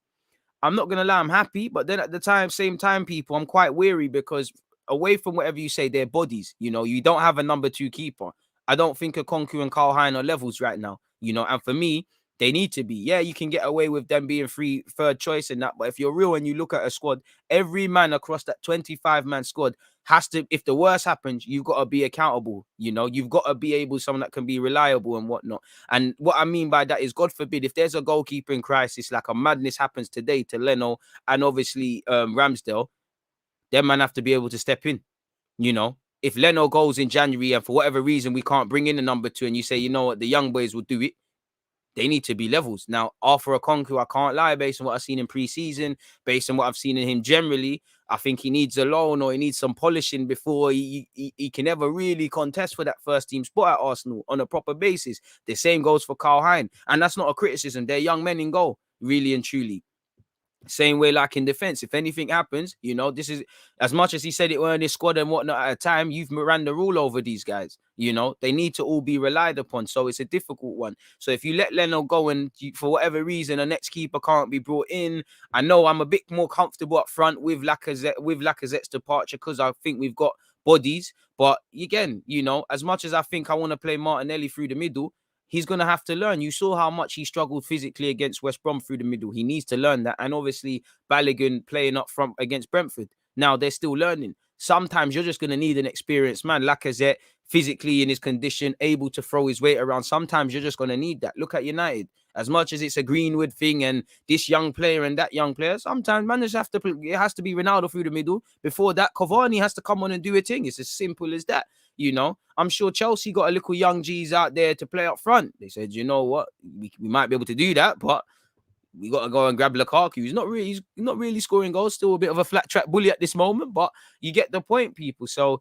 I'm not going to lie, I'm happy. But then at the same time, people, I'm quite weary because away from whatever you say, they're bodies. You know, you don't have a number 2 keeper. I don't think Okonkwo and Carl Hein are levels right now. You know, and for me, they need to be. Yeah, you can get away with them being third choice and that. But if you're real and you look at a squad, every man across that 25-man squad has to, if the worst happens, you've got to be accountable. You know, you've got to be able, someone that can be reliable and whatnot. And what I mean by that is, God forbid, if there's a goalkeeping crisis, like a madness happens today to Leno and obviously Ramsdale, them man have to be able to step in. You know, if Leno goes in January and for whatever reason we can't bring in a number 2 and you say, you know what, the young boys will do it, they need to be levels. Now, Arthur Okonkwo, I can't lie, based on what I've seen in pre-season, based on what I've seen in him generally, I think he needs a loan or he needs some polishing before he can ever really contest for that first team spot at Arsenal on a proper basis. The same goes for Carl Hein. And that's not a criticism. They're young men in goal, really and truly. Same way like in defense. If anything happens, you know, this is, as much as he said it were in his squad and whatnot at a time, you've ran the rule over these guys. You know, they need to all be relied upon. So it's a difficult one. So if you let Leno go and for whatever reason, a next keeper can't be brought in, I know I'm a bit more comfortable up front with Lacazette's departure because I think we've got bodies. But again, you know, as much as I think I want to play Martinelli through the middle, he's going to have to learn. You saw how much he struggled physically against West Brom through the middle. He needs to learn that. And obviously, Balogun playing up front against Brentford. Now, they're still learning. Sometimes you're just going to need an experienced man. Lacazette, physically in his condition, able to throw his weight around. Sometimes you're just going to need that. Look at United. As much as it's a Greenwood thing and this young player and that young player, sometimes man just have to play, it has to be Ronaldo through the middle. Before that, Cavani has to come on and do a thing. It's as simple as that. You know, I'm sure Chelsea got a little young G's out there to play up front. They said, you know what, we might be able to do that, but we got to go and grab Lukaku. He's not really scoring goals. Still a bit of a flat track bully at this moment, but you get the point, people. So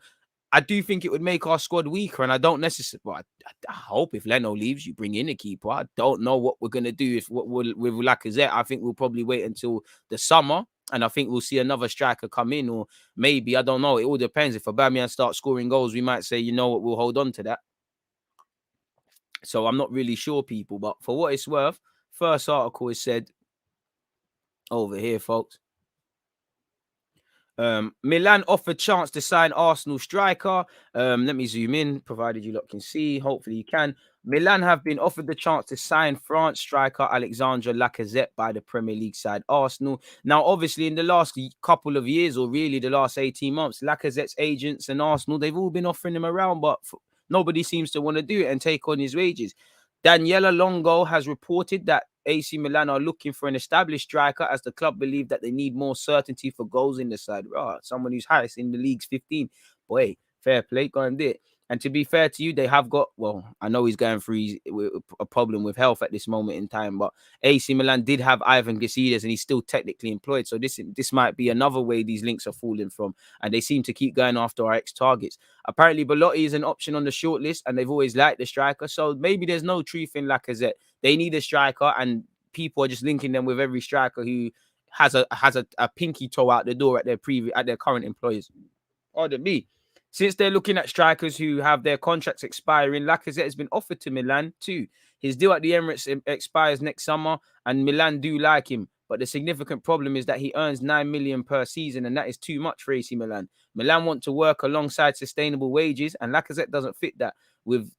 I do think it would make our squad weaker, and I don't necessarily. Well, I hope if Leno leaves, you bring in a keeper. I don't know what we're gonna do with Lacazette. I think we'll probably wait until the summer. And I think we'll see another striker come in, or maybe, I don't know. It all depends. If Aubameyang starts scoring goals, we might say, you know what, we'll hold on to that. So I'm not really sure, people. But for what it's worth, first article is said over here, folks. Milan offered chance to sign Arsenal striker. Let me zoom in, provided you lot can see. Hopefully you can. Milan have been offered the chance to sign France striker Alexandre Lacazette by the Premier League side Arsenal. Now, obviously, in the last couple of years, or really the last 18 months, Lacazette's agents and Arsenal, they've all been offering him around, but nobody seems to want to do it and take on his wages. Daniela Longo has reported that AC Milan are looking for an established striker as the club believe that they need more certainty for goals in the side. Someone who's highest in the league's 15. Boy, fair play, go and do it. And to be fair to you, they have got, well, I know he's going through a problem with health at this moment in time, but AC Milan did have Ivan Gasidas and he's still technically employed. So this might be another way these links are falling from. And they seem to keep going after our ex-targets. Apparently, Belotti is an option on the shortlist and they've always liked the striker. So maybe there's no truth in Lacazette. They need a striker and people are just linking them with every striker who has a pinky toe out the door at their current employers. Pardon me. Since they're looking at strikers who have their contracts expiring, Lacazette has been offered to Milan too. His deal at the Emirates expires next summer, and Milan do like him. But the significant problem is that he earns 9 million per season, and that is too much for AC Milan. Milan want to work alongside sustainable wages, and Lacazette doesn't fit that, with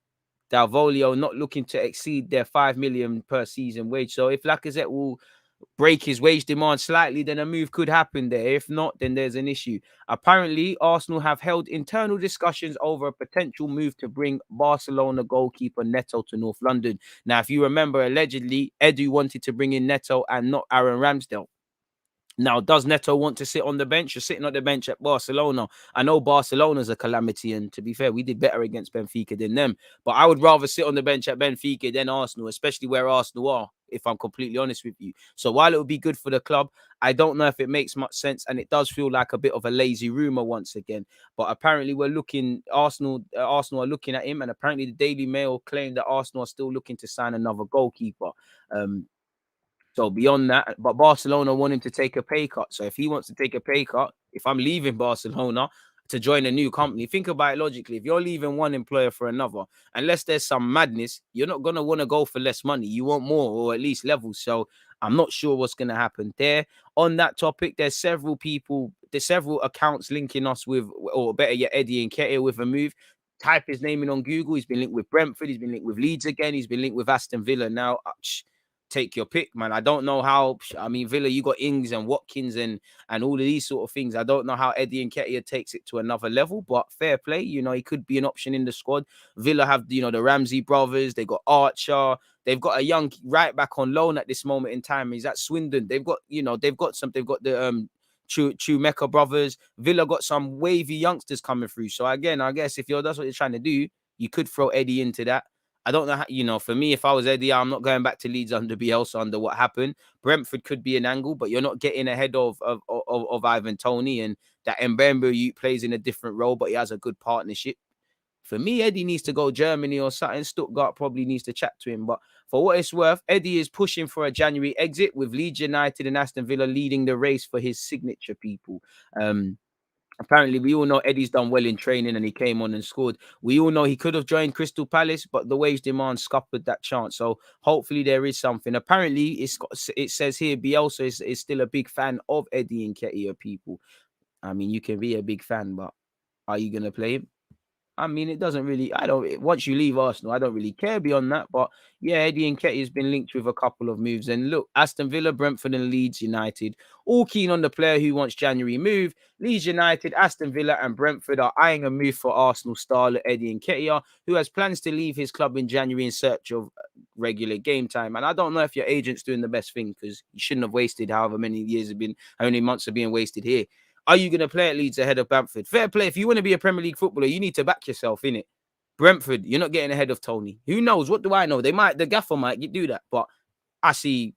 Dalvolio not looking to exceed their 5 million per season wage. So if Lacazette will break his wage demand slightly, then a move could happen there. If not, then there's an issue. Apparently, Arsenal have held internal discussions over a potential move to bring Barcelona goalkeeper Neto to North London. Now, if you remember, allegedly, Edu wanted to bring in Neto and not Aaron Ramsdale. Now, does Neto want to sit on the bench? You're sitting on the bench at Barcelona. I know Barcelona's a calamity, and to be fair, we did better against Benfica than them. But I would rather sit on the bench at Benfica than Arsenal, especially where Arsenal are, if I'm completely honest with you. So while it would be good for the club, I don't know if it makes much sense, and it does feel like a bit of a lazy rumour once again. But apparently Arsenal are looking at him, and apparently the Daily Mail claimed that Arsenal are still looking to sign another goalkeeper. So beyond that, but Barcelona want him to take a pay cut. So if he wants to take a pay cut, if I'm leaving Barcelona to join a new company, think about it logically. If you're leaving one employer for another, unless there's some madness, you're not going to want to go for less money. You want more, or at least levels. So I'm not sure what's going to happen there. On that topic, there's several accounts linking us with, or better yet, Eddie Nketiah with a move. Type his name in on Google. He's been linked with Brentford. He's been linked with Leeds again. He's been linked with Aston Villa now. Take your pick, man. I don't know how. I mean, Villa, you got Ings and Watkins and all of these sort of things. I don't know how Eddie Nketiah takes it to another level, but fair play. You know, he could be an option in the squad. Villa have, the Ramsey brothers. They got Archer. They've got a young right back on loan at this moment in time. He's at Swindon. They've got the Chumeka brothers. Villa got some wavy youngsters coming through. So again, I guess if that's what you're trying to do, you could throw Eddie into that. I don't know how, for me, if I was Eddie, I'm not going back to Leeds under Bielsa under what happened. Brentford could be an angle, but you're not getting ahead of Ivan Toney, and that Mbembe plays in a different role, but he has a good partnership. For me, Eddie needs to go Germany or something. Stuttgart probably needs to chat to him. But for what it's worth, Eddie is pushing for a January exit with Leeds United and Aston Villa leading the race for his signature, people. Apparently, we all know Eddie's done well in training and he came on and scored. We all know he could have joined Crystal Palace, but the wage demand scuppered that chance. So hopefully there is something. Apparently, it says here Bielsa is still a big fan of Eddie Nketiah, people. I mean, you can be a big fan, but are you going to play him? I mean, it doesn't really, once you leave Arsenal, I don't really care beyond that. But yeah, Eddie Nketiah has been linked with a couple of moves. And look, Aston Villa, Brentford and Leeds United, all keen on the player who wants January move. Leeds United, Aston Villa and Brentford are eyeing a move for Arsenal star Eddie Nketiah, who has plans to leave his club in January in search of regular game time. And I don't know if your agent's doing the best thing, because you shouldn't have wasted however many months are being wasted here. Are you going to play at Leeds ahead of Brentford? Fair play. If you want to be a Premier League footballer, you need to back yourself, innit? Brentford, you're not getting ahead of Toney. Who knows? What do I know? The gaffer might do that. But I see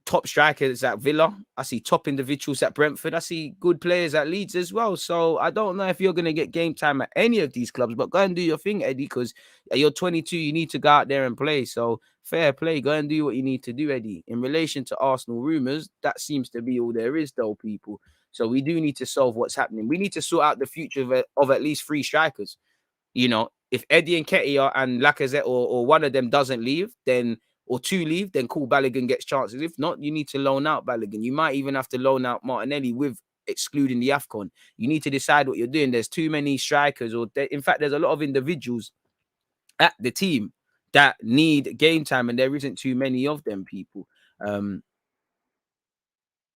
top strikers at Villa. I see top individuals at Brentford. I see good players at Leeds as well. So I don't know if you're going to get game time at any of these clubs, but go and do your thing, Eddie, because you're 22. You need to go out there and play. So fair play. Go and do what you need to do, Eddie. In relation to Arsenal rumours, that seems to be all there is, though, people. So we do need to solve what's happening. We need to sort out the future of at least 3 strikers. If Eddie Nketiah and Lacazette or one of them doesn't leave, or 2 leave, then cool, Balogun gets chances. If not, you need to loan out Balogun. You might even have to loan out Martinelli with excluding the AFCON. You need to decide what you're doing. There's too many strikers, in fact, there's a lot of individuals at the team that need game time, and there isn't too many of them, people.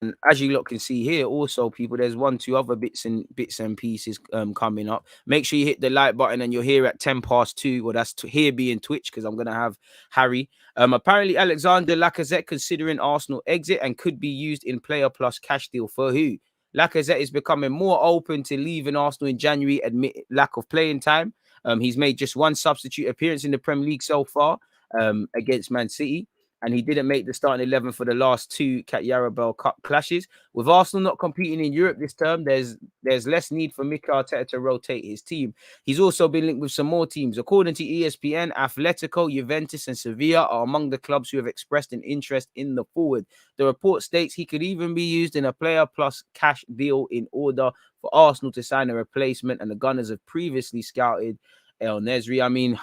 And as you lot can see here, also people, there's 2 other bits and pieces coming up. Make sure you hit the like button, and you're here at 2:10. Well, that's here being Twitch, because I'm gonna have Harry. Apparently Alexander Lacazette considering Arsenal exit and could be used in player plus cash deal for who? Lacazette is becoming more open to leaving Arsenal in January, admit lack of playing time. He's made just 1 substitute appearance in the Premier League so far, against Man City, and he didn't make the starting 11 for the last 2 Carabao Cup clashes. With Arsenal not competing in Europe this term, there's less need for Mikel Arteta to rotate his team. He's also been linked with some more teams. According to ESPN, Atletico, Juventus, and Sevilla are among the clubs who have expressed an interest in the forward. The report states he could even be used in a player plus cash deal in order for Arsenal to sign a replacement, and the Gunners have previously scouted El Nesri. I mean,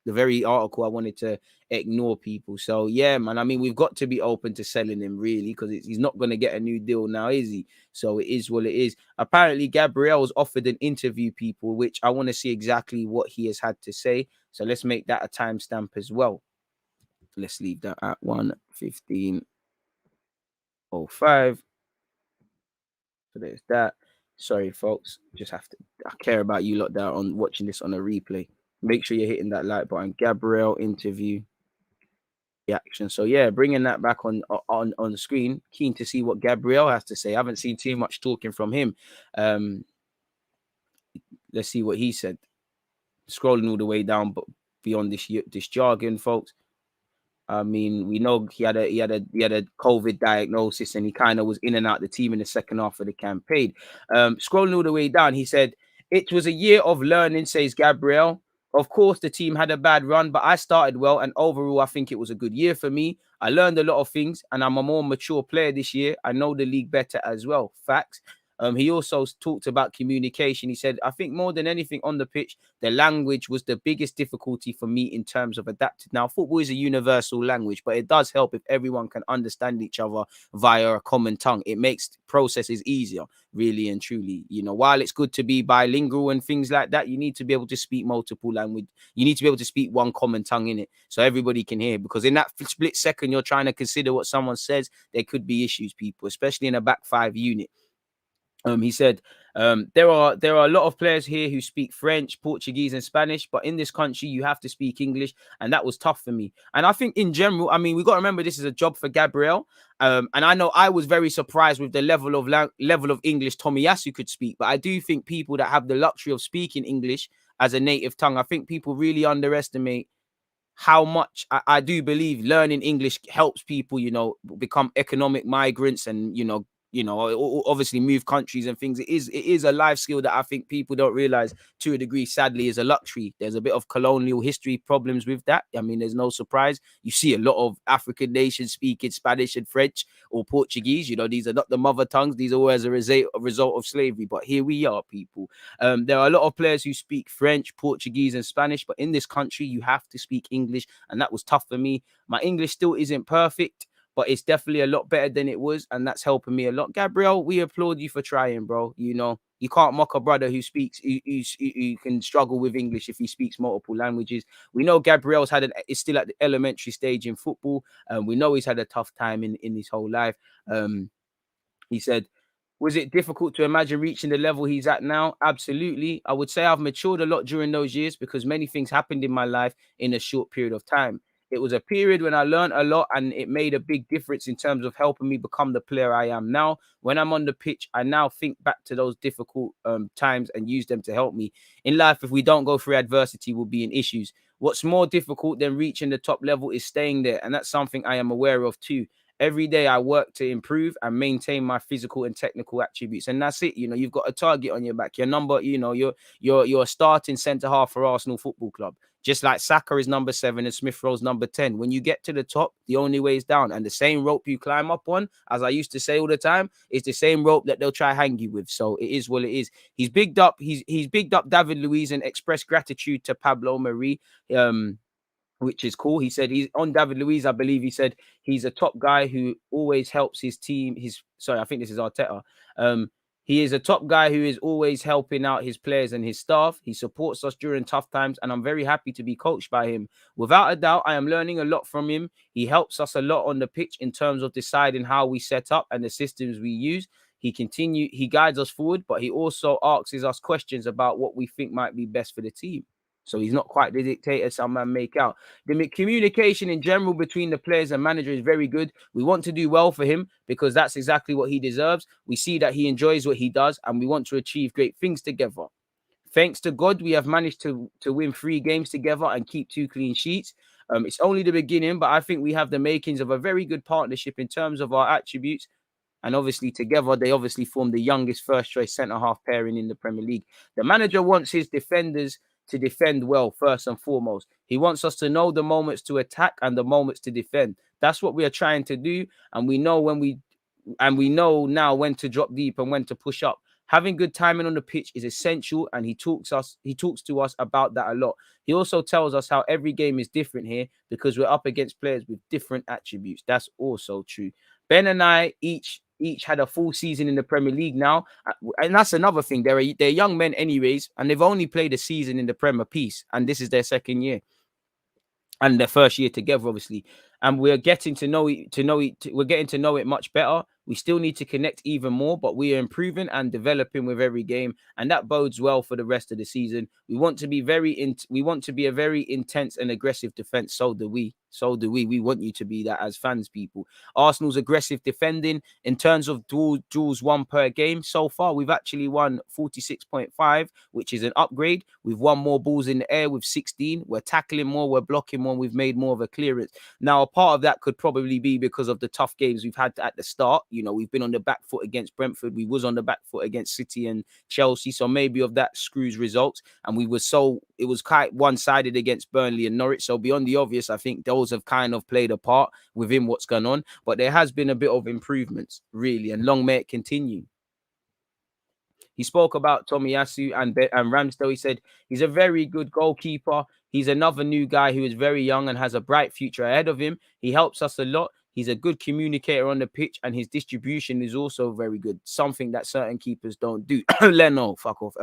the very article I wanted to ignore, people. So yeah, man, I mean, we've got to be open to selling him, really, because he's not going to get a new deal now, is he? So it is what it is. Apparently Gabriel was offered an interview, people, which I want to see exactly what he has had to say. So let's make that a timestamp as well. Let's leave that at 1:15:05. So there's that. Sorry, folks, just have to, I care about you lot that are on watching this on a replay. Make sure you're hitting that like button. Gabriel interview reaction. So yeah, bringing that back on the screen. Keen to see what Gabriel has to say. I haven't seen too much talking from him. Let's see what he said. Scrolling all the way down, but beyond this jargon, folks. I mean, we know he had a COVID diagnosis, and he kind of was in and out the team in the second half of the campaign. Scrolling all the way down, he said, "It was a year of learning," says Gabriel. "Of course, the team had a bad run, but I started well, and overall, I think it was a good year for me. I learned a lot of things, and I'm a more mature player this year. I know the league better as well." Facts. He also talked about communication. He said, "I think more than anything on the pitch, the language was the biggest difficulty for me in terms of adapting." Now, football is a universal language, but it does help if everyone can understand each other via a common tongue. It makes processes easier, really and truly. You know, while it's good to be bilingual and things like that, you need to be able to speak multiple language. You need to be able to speak one common tongue in it, so everybody can hear. Because in that split second, you're trying to consider what someone says, there could be issues, people, especially in a back 5 unit. He said, there are a lot of players here who speak French, Portuguese, and Spanish, but in this country, you have to speak English, and that was tough for me. And I think in general, I mean, we got to remember this is a job for Gabriel. And I know I was very surprised with the level of English Tomiyasu could speak, but I do think people that have the luxury of speaking English as a native tongue, I think people really underestimate how much I do believe learning English helps people, you know, become economic migrants and, you know, obviously move countries and things. It is a life skill that I think people don't realize to a degree, sadly, is a luxury. There's a bit of colonial history problems with that. I mean, there's no surprise. You see a lot of African nations speaking Spanish and French or Portuguese. You know, these are not the mother tongues. These are all as a result of slavery. But here we are, people. There are a lot of players who speak French, Portuguese, and Spanish. But in this country, you have to speak English. And that was tough for me. My English still isn't perfect, but it's definitely a lot better than it was, and that's helping me a lot. Gabriel, we applaud you for trying, bro. You know, you can't mock a brother who speaks, who can struggle with English if he speaks multiple languages. We know Gabriel's is still at the elementary stage in football, and we know he's had a tough time in his whole life. He said, "Was it difficult to imagine reaching the level he's at now? Absolutely. I would say I've matured a lot during those years because many things happened in my life in a short period of time. It was a period when I learned a lot, and it made a big difference in terms of helping me become the player I am now. When I'm on the pitch, I now think back to those difficult times and use them to help me. In life, if we don't go through adversity, we'll be in issues. What's more difficult than reaching the top level is staying there, and that's something I am aware of too. Every day I work to improve and maintain my physical and technical attributes." And that's it. You know, you've got a target on your back. Your number, you know, you're a starting centre half for Arsenal Football Club. Just like Saka is number 7 and Smith Rowe's number 10. When you get to the top, the only way is down. And the same rope you climb up on, as I used to say all the time, is the same rope that they'll try hang you with. So it is what it is. He's bigged up David Luiz and expressed gratitude to Pablo Mari. Which is cool. He said he's on David Luiz. I believe he said he's a top guy who always helps his team. I think this is Arteta. He is a top guy who is always helping out his players and his staff. He supports us during tough times, and I'm very happy to be coached by him. Without a doubt, I am learning a lot from him. He helps us a lot on the pitch in terms of deciding how we set up and the systems we use. He guides us forward, but he also asks us questions about what we think might be best for the team. So he's not quite the dictator some man make out. The communication in general between the players and manager is very good. We want to do well for him because that's exactly what he deserves. We see that he enjoys what he does, and we want to achieve great things together. Thanks to God, we have managed to win 3 games together and keep 2 clean sheets. It's only the beginning, but I think we have the makings of a very good partnership in terms of our attributes. And obviously, together, they obviously form the youngest first-choice centre-half pairing in the Premier League. The manager wants his defenders to defend well, first and foremost. He wants us to know the moments to attack and the moments to defend. That's what we are trying to do. And we know we know now when to drop deep and when to push up. Having good timing on the pitch is essential, and he talks to us about that a lot. He also tells us how every game is different here because we're up against players with different attributes. That's also true. Ben and I each had a full season in the Premier League now, and that's another thing. They're young men anyways, and they've only played a season in the Premier piece, and this is their second year and their first year together, obviously. And we're getting to know it much better. We still need to connect even more, but we are improving and developing with every game, and that bodes well for the rest of the season. We want to be a very intense and aggressive defense. So do we. We want you to be that as fans, people. Arsenal's aggressive defending in terms of duels won per game. So far, we've actually won 46.5, which is an upgrade. We've won more balls in the air with 16. We're tackling more. We're blocking more. We've made more of a clearance. Now, a part of that could probably be because of the tough games we've had at the start. You know, we've been on the back foot against Brentford. We was on the back foot against City and Chelsea. So maybe of that screws results. And it was quite one-sided against Burnley and Norwich. So beyond the obvious, I think those have kind of played a part within what's gone on. But there has been a bit of improvements, really. And long may it continue. He spoke about Tomiyasu and Ramsdale. He said he's a very good goalkeeper. He's another new guy who is very young and has a bright future ahead of him. He helps us a lot. He's a good communicator on the pitch, and his distribution is also very good. Something that certain keepers don't do. Leno, fuck off.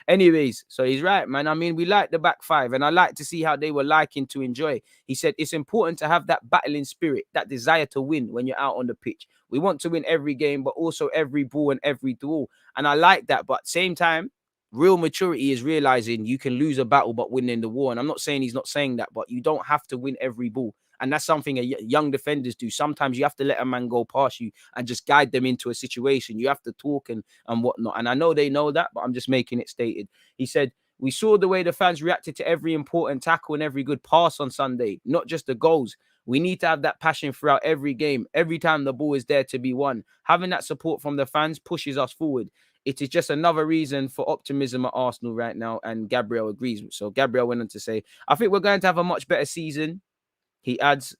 Anyways, so he's right, man. I mean, we like the back five, and I like to see how they were liking to enjoy. He said it's important to have that battling spirit, that desire to win when you're out on the pitch. We want to win every game, but also every ball and every duel. And I like that, but at the same time, real maturity is realizing you can lose a battle but win in the war. And I'm not saying he's not saying that, but you don't have to win every ball. And that's something young defenders do. Sometimes you have to let a man go past you and just guide them into a situation. You have to talk and whatnot. And I know they know that, but I'm just making it stated. He said, we saw the way the fans reacted to every important tackle and every good pass on Sunday, not just the goals. We need to have that passion throughout every game. Every time the ball is there to be won. Having that support from the fans pushes us forward. It is just another reason for optimism at Arsenal right now. And Gabriel agrees. So Gabriel went on to say, I think we're going to have a much better season. He adds,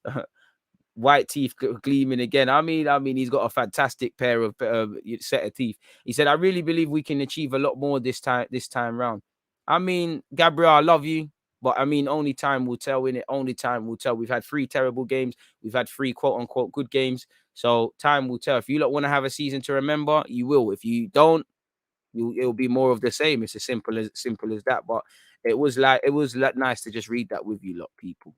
white teeth gleaming again. I mean, he's got a fantastic pair of set of teeth. He said, I really believe we can achieve a lot more this time round. I mean, Gabriel, I love you. But I mean, only time will tell, innit? Only time will tell. We've had 3 terrible games. We've had 3 quote unquote good games. So time will tell. If you don't want to have a season to remember, you will. If you don't, it'll be more of the same. It's as simple as that. But it was nice to just read that with you lot, people.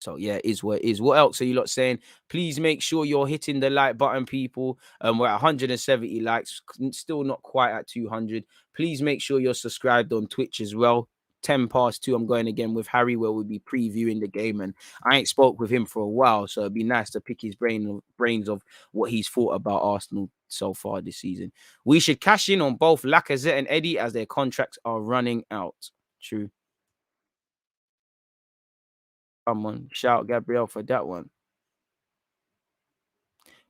So yeah, it is what it is. What else are you lot saying? Please make sure you're hitting the like button, people. We're at 170 likes, still not quite at 200. Please make sure you're subscribed on Twitch as well. 10 past 2, I'm going again with Harry, where we'll be previewing the game, and I ain't spoke with him for a while, so it'd be nice to pick his brains of what he's thought about Arsenal so far this season. We should cash in on both Lacazette and Eddie as their contracts are running out. True. Come on, shout Gabriel for that one.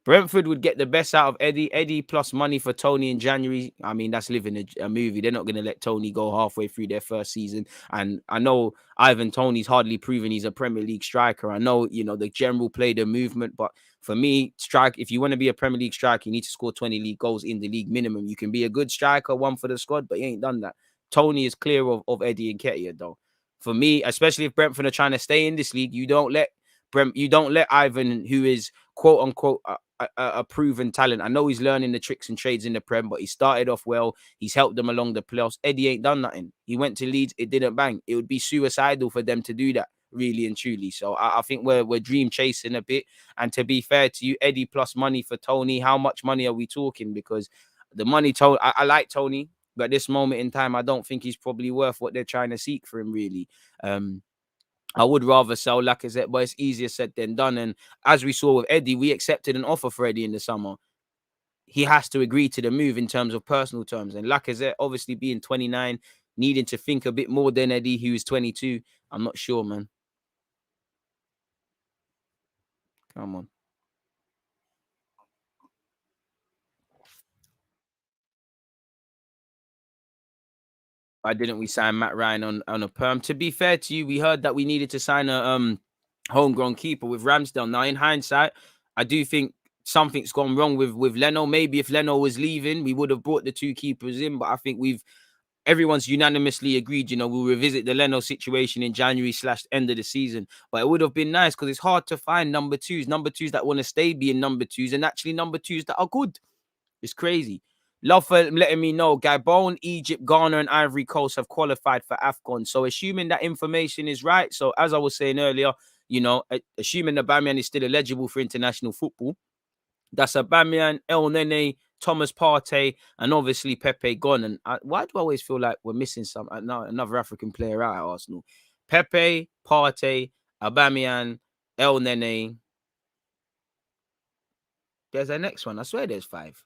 Brentford would get the best out of Eddie. Eddie plus money for Tony in January. I mean, that's living a movie. They're not going to let Tony go halfway through their first season. And I know Ivan Toney's hardly proven he's a Premier League striker. I know, the general play, the movement. But for me, if you want to be a Premier League striker, you need to score 20 league goals in the league minimum. You can be a good striker, one for the squad, but he ain't done that. Tony is clear of Eddie Nketiah, though. For me, especially if Brentford are trying to stay in this league, you don't let Ivan, who is quote unquote a proven talent. I know he's learning the tricks and trades in the Prem, but he started off well. He's helped them along the playoffs. Eddie ain't done nothing. He went to Leeds, it didn't bang. It would be suicidal for them to do that, really and truly. So I think we're dream chasing a bit. And to be fair to you, Eddie plus money for Tony, how much money are we talking? Because the money, I like Tony, but at this moment in time, I don't think he's probably worth what they're trying to seek for him, really. I would rather sell Lacazette, but it's easier said than done. And as we saw with Eddie, we accepted an offer for Eddie in the summer. He has to agree to the move in terms of personal terms. And Lacazette, obviously being 29, needing to think a bit more than Eddie, who's 22. I'm not sure, man. Come on. Why didn't we sign Matt Ryan on a perm? To be fair to you, we heard that we needed to sign a homegrown keeper with Ramsdale. Now, in hindsight, I do think something's gone wrong with Leno. Maybe if Leno was leaving, we would have brought the two keepers in. But I think everyone's unanimously agreed, we'll revisit the Leno situation in January/end of the season. But it would have been nice because it's hard to find number twos that want to stay being number twos and actually number twos that are good. It's crazy. Love for letting me know. Gabon, Egypt, Ghana, and Ivory Coast have qualified for AFCON. So assuming that information is right. So as I was saying earlier, assuming Aubameyang is still eligible for international football, that's Aubameyang, El Nene, Thomas Partey, and obviously Pepe gone. And why do I always feel like we're missing another African player out at Arsenal? Pepe, Partey, Aubameyang, El Nene. There's the next one. I swear there's 5.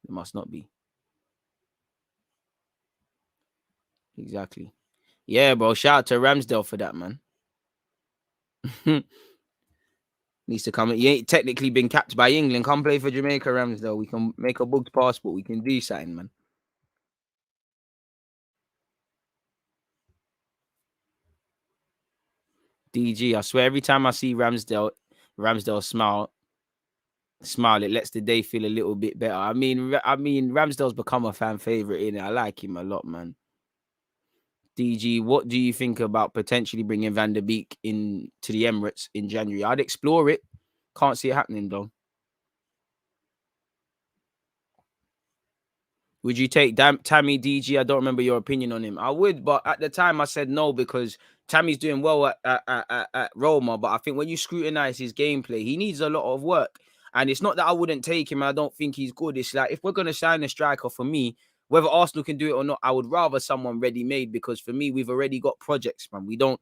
It must not be. Exactly. Yeah, bro. Shout out to Ramsdale for that, man. Needs to come. He ain't technically been capped by England. Come play for Jamaica, Ramsdale. We can make a booked passport. We can do something, man. DG, I swear every time I see Ramsdale smile, it lets the day feel a little bit better. I mean, Ramsdale's become a fan favorite, innit? I like him a lot, man. DG, what do you think about potentially bringing Van der Beek in to the Emirates in January? I'd explore it. Can't see it happening, though. Would you take Tammy DG? I don't remember your opinion on him. I would, but at the time I said no because Tammy's doing well at Roma. But I think when you scrutinize his gameplay, he needs a lot of work. And it's not that I wouldn't take him. I don't think he's good. It's like if we're going to sign a striker, for me, whether Arsenal can do it or not, I would rather someone ready-made because for me, we've already got projects, man. We don't,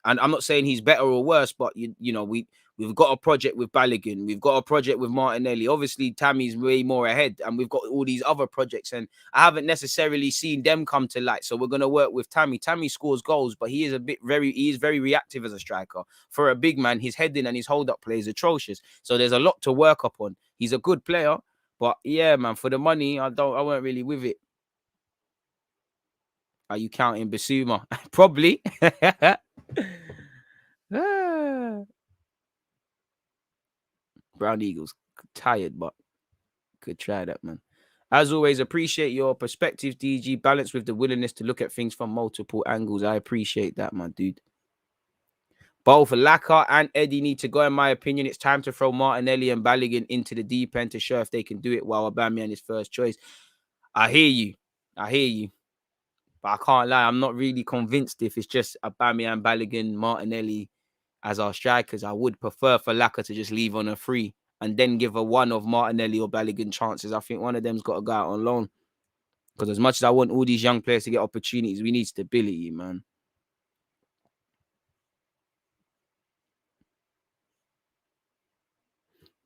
and I'm not saying he's better or worse, but we've got a project with Balogun. We've got a project with Martinelli. Obviously, Tammy's way more ahead, and we've got all these other projects, and I haven't necessarily seen them come to light. So we're going to work with Tammy. Tammy scores goals, but he is very reactive as a striker. For a big man, his heading and his hold-up play is atrocious. So there's a lot to work upon. He's a good player, but yeah, man, for the money, I weren't really with it. Are you counting Basuma? Probably. Brown Eagles tired, but could try that, man. As always, appreciate your perspective, DG, balanced with the willingness to look at things from multiple angles. I appreciate that, my dude. Both Laka and Eddie need to go, in my opinion. It's time to throw Martinelli and Balogun into the deep end to show if they can do it while Aubameyang is first choice. I hear you. But I can't lie, I'm not really convinced if it's just Aubameyang, Balogun, Martinelli as our strikers. I would prefer for Laka to just leave on a free and then give a one of Martinelli or Balogun chances. I think one of them's got to go out on loan. Because as much as I want all these young players to get opportunities, we need stability, man.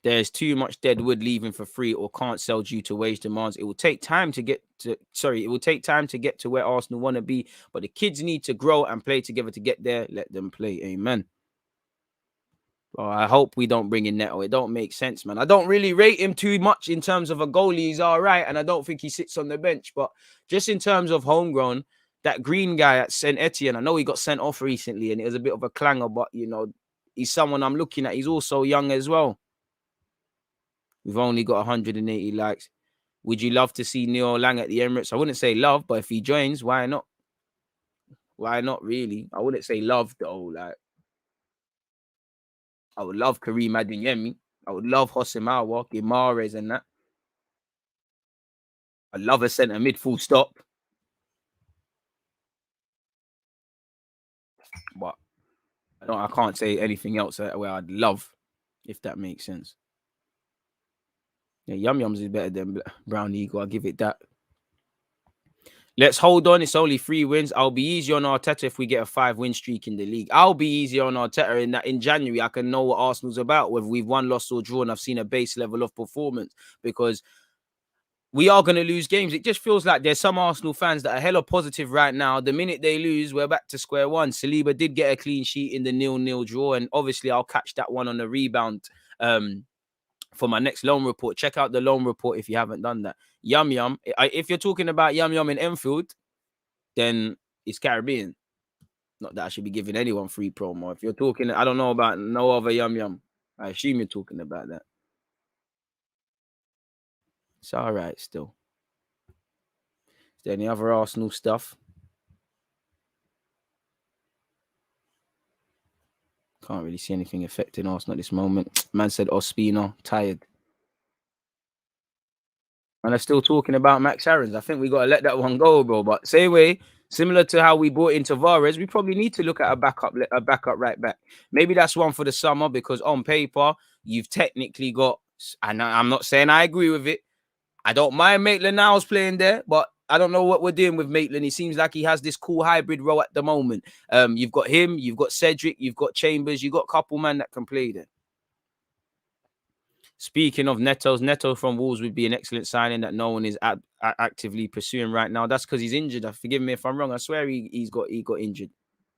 There's too much dead wood leaving for free or can't sell due to wage demands. It will take time to get to where Arsenal want to be, but the kids need to grow and play together to get there. Let them play. Amen. Well, I hope we don't bring in Neto. It don't make sense, man. I don't really rate him too much in terms of a goalie. He's all right, and I don't think he sits on the bench. But just in terms of homegrown, that green guy at St. Etienne, I know he got sent off recently, and it was a bit of a clanger, but, he's someone I'm looking at. He's also young as well. We've only got 180 likes. Would you love to see Neil Lang at the Emirates? I wouldn't say love, but if he joins, why not? Why not, really? I wouldn't say love, though. Like, I would love Kareem Adeyemi. I would love Hosimawa, Gimares and that. I love a centre mid full stop. But I can't say anything else where I'd love, if that makes sense. Yeah, Yum Yums is better than Brown Eagle. I'll give it that. Let's hold on. It's only 3 wins. I'll be easy on Arteta if we get a 5-win streak in the league. I'll be easy on Arteta in that in January I can know what Arsenal's about, whether we've won, lost, or drawn. I've seen a base level of performance because we are going to lose games. It just feels like there's some Arsenal fans that are hella positive right now. The minute they lose, we're back to square one. Saliba did get a clean sheet in the 0-0 draw, and obviously I'll catch that one on the rebound for my next loan report. Check out the loan report if you haven't done that. Yum Yum. If you're talking about Yum Yum in Enfield, then it's Caribbean. Not that I should be giving anyone free promo. If you're talking, I don't know about no other Yum Yum. I assume you're talking about that. It's all right still. Is there any other Arsenal stuff? Can't really see anything affecting Arsenal at this moment. Man said Ospina, tired. And they're still talking about Max Aarons. I think we got to let that one go, bro. But same way, similar to how we brought in Tavares, we probably need to look at a backup right back. Maybe that's one for the summer because on paper, you've technically got, and I'm not saying I agree with it. I don't mind Maitland-Niles playing there, but I don't know what we're doing with Maitland. He seems like he has this cool hybrid role at the moment. You've got him, you've got Cedric, you've got Chambers, you've got a couple man that can play there. Speaking of Neto from Wolves would be an excellent signing that no one is actively pursuing right now. That's because he's injured. Forgive me if I'm wrong. I swear he got injured,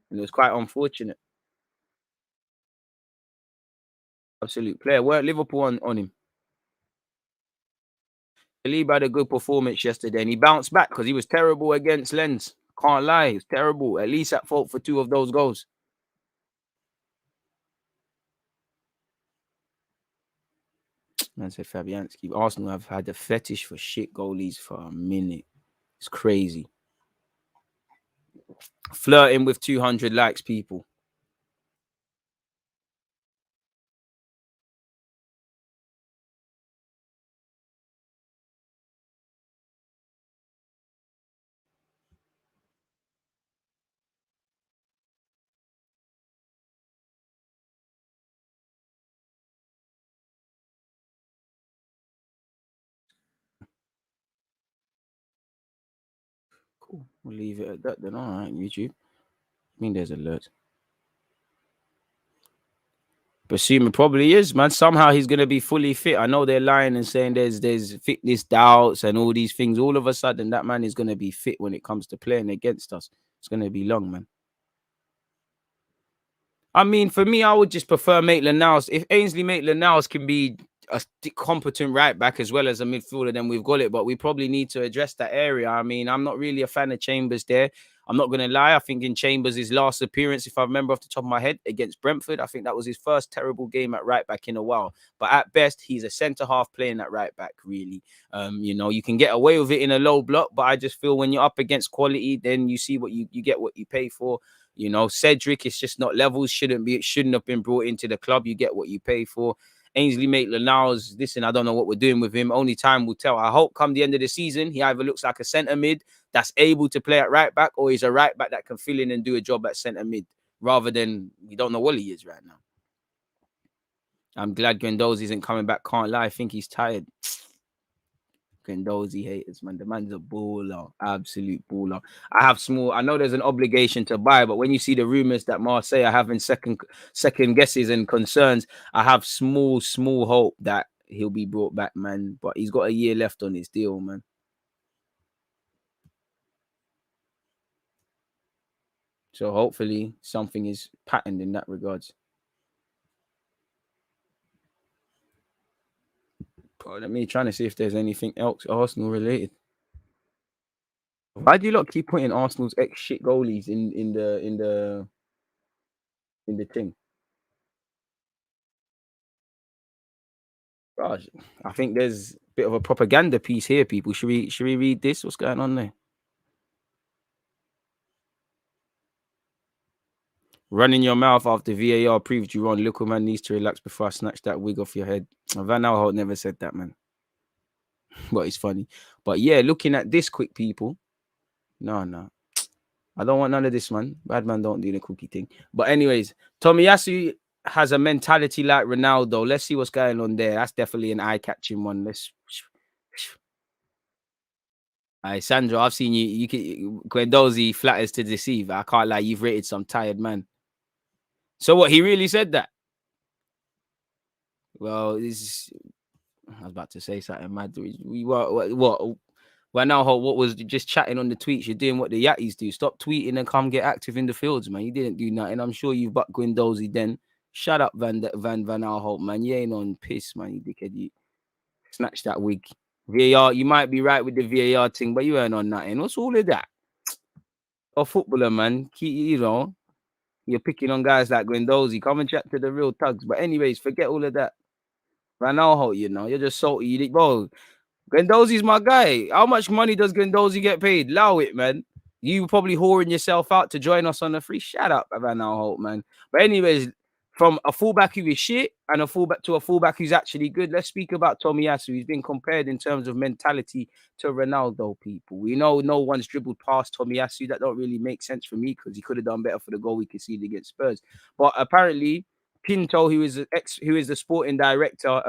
and it was quite unfortunate. Absolute player. Weren't Liverpool on him? Saliba had a good performance yesterday, and he bounced back because he was terrible against Lens. Can't lie, he was terrible. At least at fault for 2 of those goals. Man said Fabianski. Arsenal have had a fetish for shit goalies for a minute. It's crazy. Flirting with 200 likes, people. Cool. We'll leave it at that then. All right, YouTube. I mean, there's alerts. Basuma probably is, man. Somehow he's gonna be fully fit. I know they're lying and saying there's fitness doubts and all these things. All of a sudden, that man is gonna be fit when it comes to playing against us. It's gonna be long, man. I mean, for me, I would just prefer Maitland-Niles. If Ainsley Maitland-Niles can be a competent right back as well as a midfielder, then we've got it. But we probably need to address that area. I mean, I'm not really a fan of Chambers there. I'm not going to lie. I think in Chambers' last appearance, if I remember off the top of my head, against Brentford, I think that was his first terrible game at right back in a while. But at best, he's a centre-half playing at right back, really. You can get away with it in a low block, but I just feel when you're up against quality, then you see what you get what you pay for. Cedric is just not levels. Shouldn't have been brought into the club. You get what you pay for. Ainsley Maitland-Niles, listen, I don't know what we're doing with him. Only time will tell. I hope come the end of the season, he either looks like a centre mid that's able to play at right back, or he's a right back that can fill in and do a job at centre mid, rather than we don't know what he is right now. I'm glad Guendouzi isn't coming back. Can't lie. I think he's tired. Guendouzi haters, man. The man's a baller, absolute baller. I know there's an obligation to buy, but when you see the rumors that Marseille are having second guesses and concerns, I have small hope that he'll be brought back, man. But he's got a year left on his deal, man. So hopefully something is patterned in that regards. Let me trying to see if there's anything else Arsenal related. Why do you lot keep putting Arsenal's ex shit goalies in the thing? Gosh, I think there's a bit of a propaganda piece here, people. Should we read this? What's going on there? Running your mouth after VAR proved you wrong. Little man needs to relax before I snatch that wig off your head. Van Aanholt never said that, man. But it's funny. But yeah, looking at this quick, people. No. I don't want none of this, man. Bad man don't do the cookie thing. But anyways, Tomiyasu has a mentality like Ronaldo. Let's see what's going on there. That's definitely an eye-catching one. Let's. Hey, Sandro, I've seen you. You can Guendouzi flatters to deceive. I can't lie. You've rated some tired man. So what? He really said that? Well, this. I was about to say something mad. We what? Well, now, what was just chatting on the tweets? You're doing what the Yatties do. Stop tweeting and come get active in the fields, man. You didn't do nothing. I'm sure you've bucked Guendouzi then. Shut up, Van Aanholt, man. You ain't on piss, man. You dickhead. You snatch that wig. VAR, you might be right with the VAR thing, but you ain't on nothing. What's all of that? A footballer, man. You know, you're picking on guys like Guendouzi. Come and chat to the real thugs. But anyways, forget all of that. Van Aanholt, you know, you're just salty. Bro, Guendouzi's my guy. How much money does Guendouzi get paid? Allow it, man. You probably whoring yourself out to join us on the free. Shut up, Van Aanholt, man. But anyways, from a fullback who is shit and a fullback to a fullback who's actually good, let's speak about Tomiyasu. He's been compared in terms of mentality to Ronaldo, people. We know no one's dribbled past Tomiyasu. That don't really make sense for me because he could have done better for the goal we conceded against Spurs. But apparently, Pinto, who is the sporting director,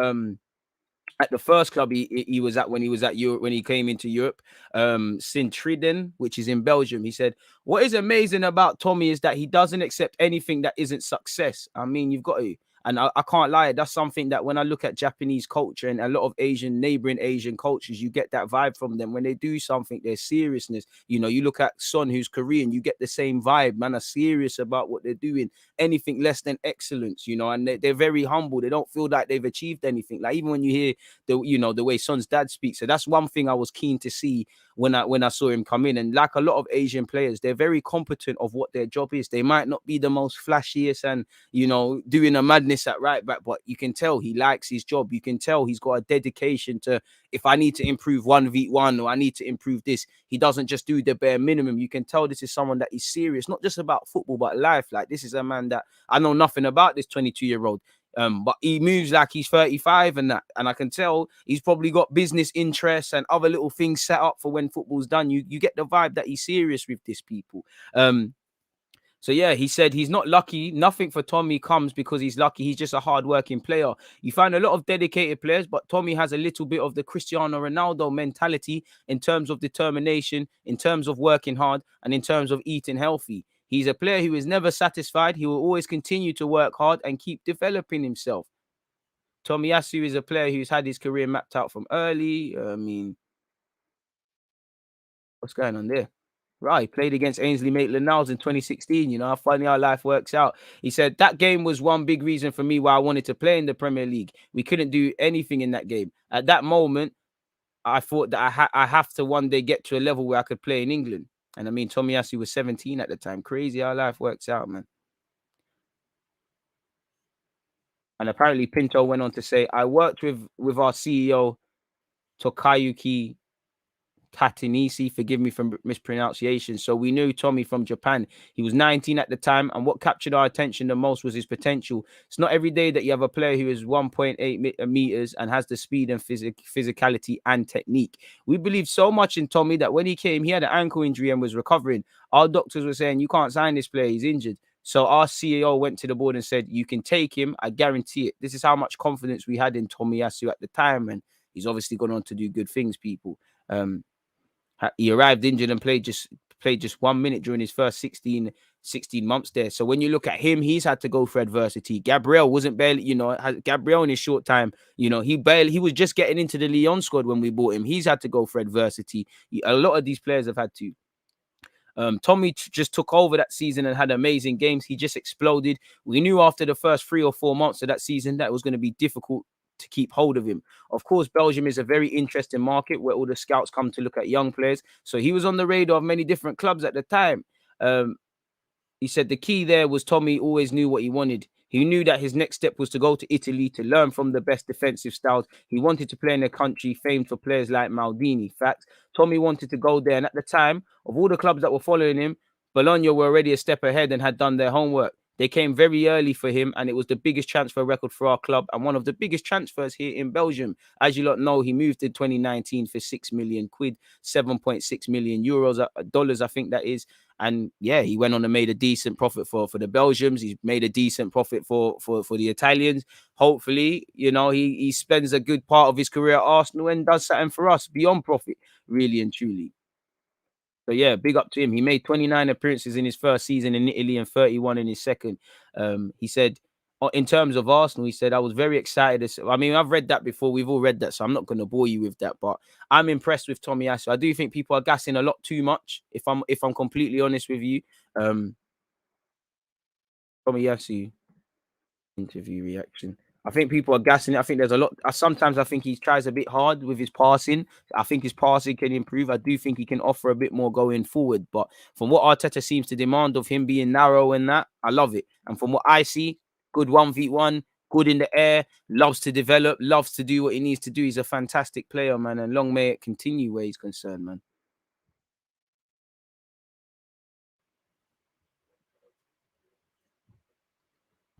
at the first club he was at when he was at Europe, when he came into Europe, Sint-Truiden, which is in Belgium. He said, what is amazing about Tommy is that he doesn't accept anything that isn't success. I mean, you've got to. And I can't lie, that's something that when I look at Japanese culture and a lot of neighboring Asian cultures, you get that vibe from them. When they do something, there's seriousness. You know, you look at Son, who's Korean, you get the same vibe. Man are serious about what they're doing. Anything less than excellence, you know, and they're very humble. They don't feel like they've achieved anything. Like even when you hear the way Son's dad speaks. So that's one thing I was keen to see when I saw him come in. And like a lot of Asian players, they're very competent of what their job is. They might not be the most flashiest and, you know, doing a madness at right back, but you can tell he likes his job. You can tell he's got a dedication to, if I need to improve 1v1 or I need to improve this, he doesn't just do the bare minimum. You can tell this is someone that is serious, not just about football, but life. Like this is a man that I know nothing about, this 22-year-old. But he moves like he's 35 and that, and I can tell he's probably got business interests and other little things set up for when football's done. You get the vibe that he's serious with this, people. So yeah, he said he's not lucky. Nothing for Tommy comes because he's lucky. He's just a hard-working player. You find a lot of dedicated players, but Tommy has a little bit of the Cristiano Ronaldo mentality in terms of determination, in terms of working hard, and in terms of eating healthy. He's a player who is never satisfied. He will always continue to work hard and keep developing himself. Tomiyasu is a player who's had his career mapped out from early. I mean, what's going on there? Right, he played against Ainsley Maitland-Niles in 2016. You know, how funny how life works out. He said, that game was one big reason for me why I wanted to play in the Premier League. We couldn't do anything in that game. At that moment, I thought that I have to one day get to a level where I could play in England. And I mean, Tomiyasu was 17 at the time. Crazy how life works out, man. And apparently Pinto went on to say, I worked with our CEO, Tokayuki Tatinisi, forgive me for mispronunciation. So we knew Tommy from Japan. He was 19 at the time, and what captured our attention the most was his potential. It's not every day that you have a player who is 1.8 meters and has the speed and physicality and technique. We believed so much in Tommy that when he came, he had an ankle injury and was recovering. Our doctors were saying, you can't sign this player, he's injured. So our CEO went to the board and said, you can take him, I guarantee it. This is how much confidence we had in Tomiyasu at the time, and he's obviously gone on to do good things, people. He arrived injured and played just 1 minute during his first 16 months there. So when you look at him, he's had to go for adversity. Gabriel wasn't barely, you know, Gabriel in his short time, you know, he was just getting into the Lyon squad when we bought him. He's had to go for adversity. A lot of these players have had to. Tommy just took over that season and had amazing games. He just exploded. We knew after the first 3 or 4 months of that season that it was going to be difficult to keep hold of him. Of course, Belgium is a very interesting market where all the scouts come to look at young players. So he was on the radar of many different clubs at the time. He said the key there was Tommy always knew what he wanted. He knew that his next step was to go to Italy to learn from the best defensive styles. He wanted to play in a country famed for players like Maldini. Facts. Tommy wanted to go there. And at the time, of all the clubs that were following him, Bologna were already a step ahead and had done their homework. They came very early for him, and it was the biggest transfer record for our club and one of the biggest transfers here in Belgium. As you lot know, he moved in 2019 for 6 million quid, 7.6 million euros, dollars, I think that is. And yeah, he went on and made a decent profit for the Belgians. He's made a decent profit for the Italians. Hopefully, you know, he spends a good part of his career at Arsenal and does something for us beyond profit, really and truly. So yeah, big up to him. He made 29 appearances in his first season in Italy and 31 in his second. He said, in terms of Arsenal, he said, I was very excited. I mean, I've read that before. We've all read that, so I'm not going to bore you with that. But I'm impressed with Tomiyasu. I do think people are gassing a lot too much. If I'm completely honest with you, Tomiyasu interview reaction. I think people are gassing it. I think there's a lot. Sometimes I think he tries a bit hard with his passing. I think his passing can improve. I do think he can offer a bit more going forward. But from what Arteta seems to demand of him being narrow and that, I love it. And from what I see, good 1v1, good in the air, loves to develop, loves to do what he needs to do. He's a fantastic player, man. And long may it continue where he's concerned, man.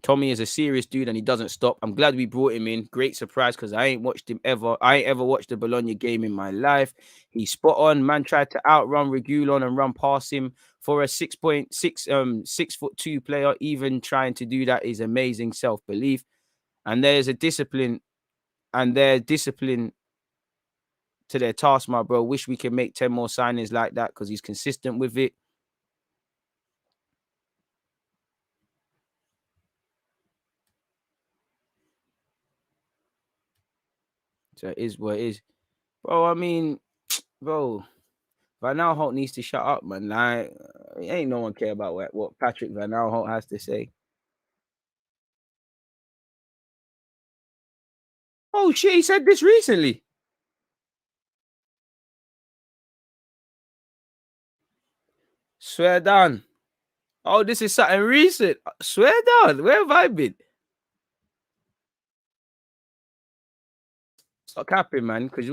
Tommy is a serious dude and he doesn't stop. I'm glad we brought him in. Great surprise because I ain't watched him ever. I ain't ever watched the Bologna game in my life. He's spot on. Man tried to outrun Regulon and run past him for a 6'2" player. Even trying to do that is amazing self-belief. And there's a discipline and their discipline to their task, my bro. Wish we could make 10 more signings like that because he's consistent with it. So it is what it is. Bro, I mean, bro, Van Aanholt needs to shut up, man. Like, ain't no one care about what Patrick Van Aanholt has to say. Oh, shit, he said this recently. Swear down. Oh, this is something recent. Swear down. Where have I been? Stop capping, man, because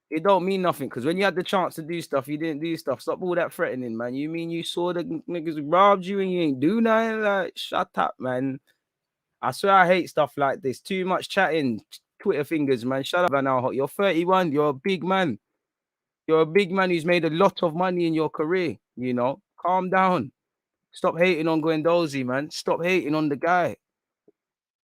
it don't mean nothing. Because when you had the chance to do stuff, you didn't do stuff. Stop all that threatening, man. You mean you saw the niggas robbed you and you ain't do nothing? Like, shut up, man. I swear I hate stuff like this. Too much chatting, Twitter fingers, man. Shut up, Van Aanholt. You're 31. You're a big man. You're a big man who's made a lot of money in your career. You know, calm down. Stop hating on Guendouzi, man. Stop hating on the guy.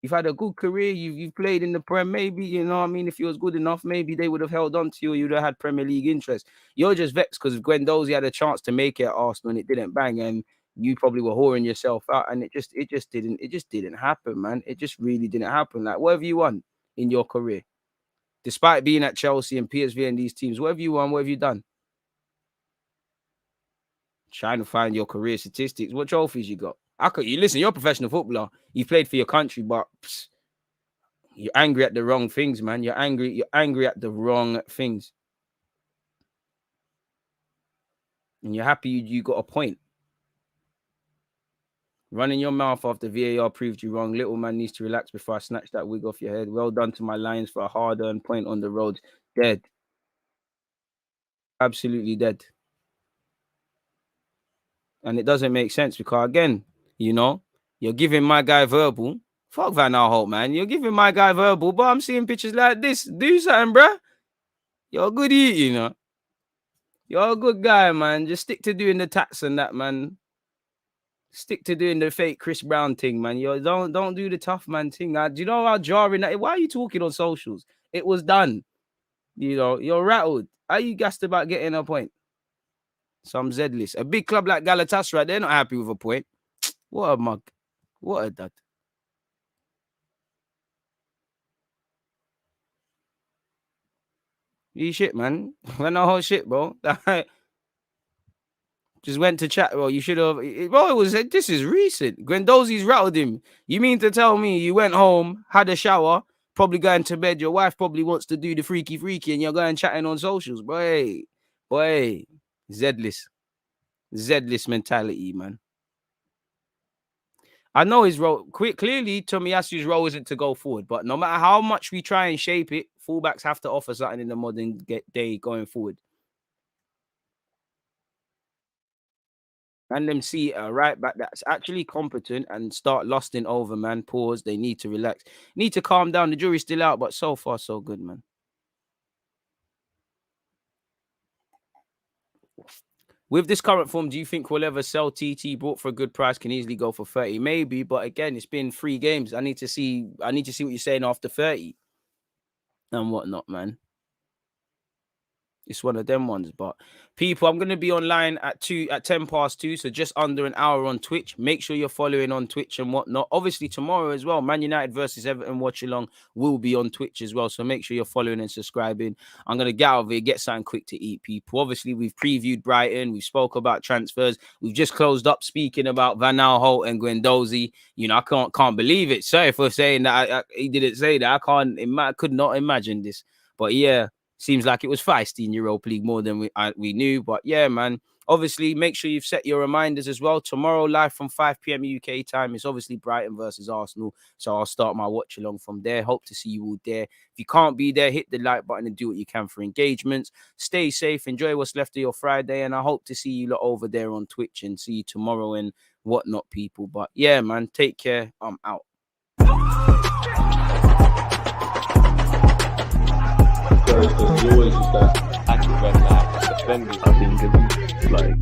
You've had a good career. You've played in the Prem. Maybe, you know what I mean? If you was good enough, maybe they would have held on to you. You'd have had Premier League interest. You're just vexed because Guendouzi had a chance to make it at Arsenal and it didn't bang. And you probably were whoring yourself out. And it just didn't happen, man. It just really didn't happen. Like, whatever you won in your career, despite being at Chelsea and PSV and these teams, whatever you won, what have you done? Trying to find your career statistics. What trophies you got? Listen, you're a professional footballer. You played for your country, but you're angry at the wrong things, man. You're angry at the wrong things. And you're happy you got a point. Running your mouth after VAR proved you wrong. Little man needs to relax before I snatch that wig off your head. Well done to my Lions for a hard-earned point on the road. Dead. Absolutely dead. And it doesn't make sense because, again, you know, you're giving my guy verbal. Fuck Van Aanholt, man. You're giving my guy verbal, but I'm seeing pictures like this. Do something, bruh. You're a good eat, you know. You're a good guy, man. Just stick to doing the tats and that, man. Stick to doing the fake Chris Brown thing, man. You don't do the tough man thing. Do you know how jarring that is? Why are you talking on socials? It was done. You know, you're rattled. Are you gassed about getting a point? Some Z-list. A big club like Galatasaray, they're not happy with a point. What a mug. What a dud. You shit, man. I know whole shit, bro. Just went to chat. Well, you should have. Bro, this is recent. Guendouzi's rattled him. You mean to tell me you went home, had a shower, probably going to bed. Your wife probably wants to do the freaky, and you're going chatting on socials, boy. Z-list mentality, man. I know his role. Clearly, Tomiyasu's role isn't to go forward, but no matter how much we try and shape it, fullbacks have to offer something in the modern day going forward. And them see a right back that's actually competent and start lusting over, man. Pause. They need to relax. Need to calm down. The jury's still out, but so far, so good, man. With this current form, do you think we'll ever sell TT? Bought for a good price, can easily go for 30, maybe. But again, it's been 3 games. I need to see what you're saying after 30 and whatnot, man. It's one of them ones. But people, I'm going to be online at 10 past 2, so just under an hour on Twitch. Make sure you're following on Twitch and whatnot. Obviously, tomorrow as well, Man United versus Everton watch along will be on Twitch as well, so make sure you're following and subscribing. I'm going to get out of here, get something quick to eat, people. Obviously, we've previewed Brighton. We spoke about transfers. We've just closed up speaking about Van Aanholt and Guendouzi. You know, I can't believe it. Sorry for saying that. He didn't say that. I could not imagine this. But yeah. Seems like it was feisty in Europa League more than we knew. But yeah, man, obviously, make sure you've set your reminders as well. Tomorrow, live from 5 p.m. UK time, it's obviously Brighton versus Arsenal. So I'll start my watch along from there. Hope to see you all there. If you can't be there, hit the like button and do what you can for engagements. Stay safe. Enjoy what's left of your Friday. And I hope to see you lot over there on Twitch and see you tomorrow and whatnot, people. But yeah, man, take care. I'm out. There's always just that active red flag defending. I think it's like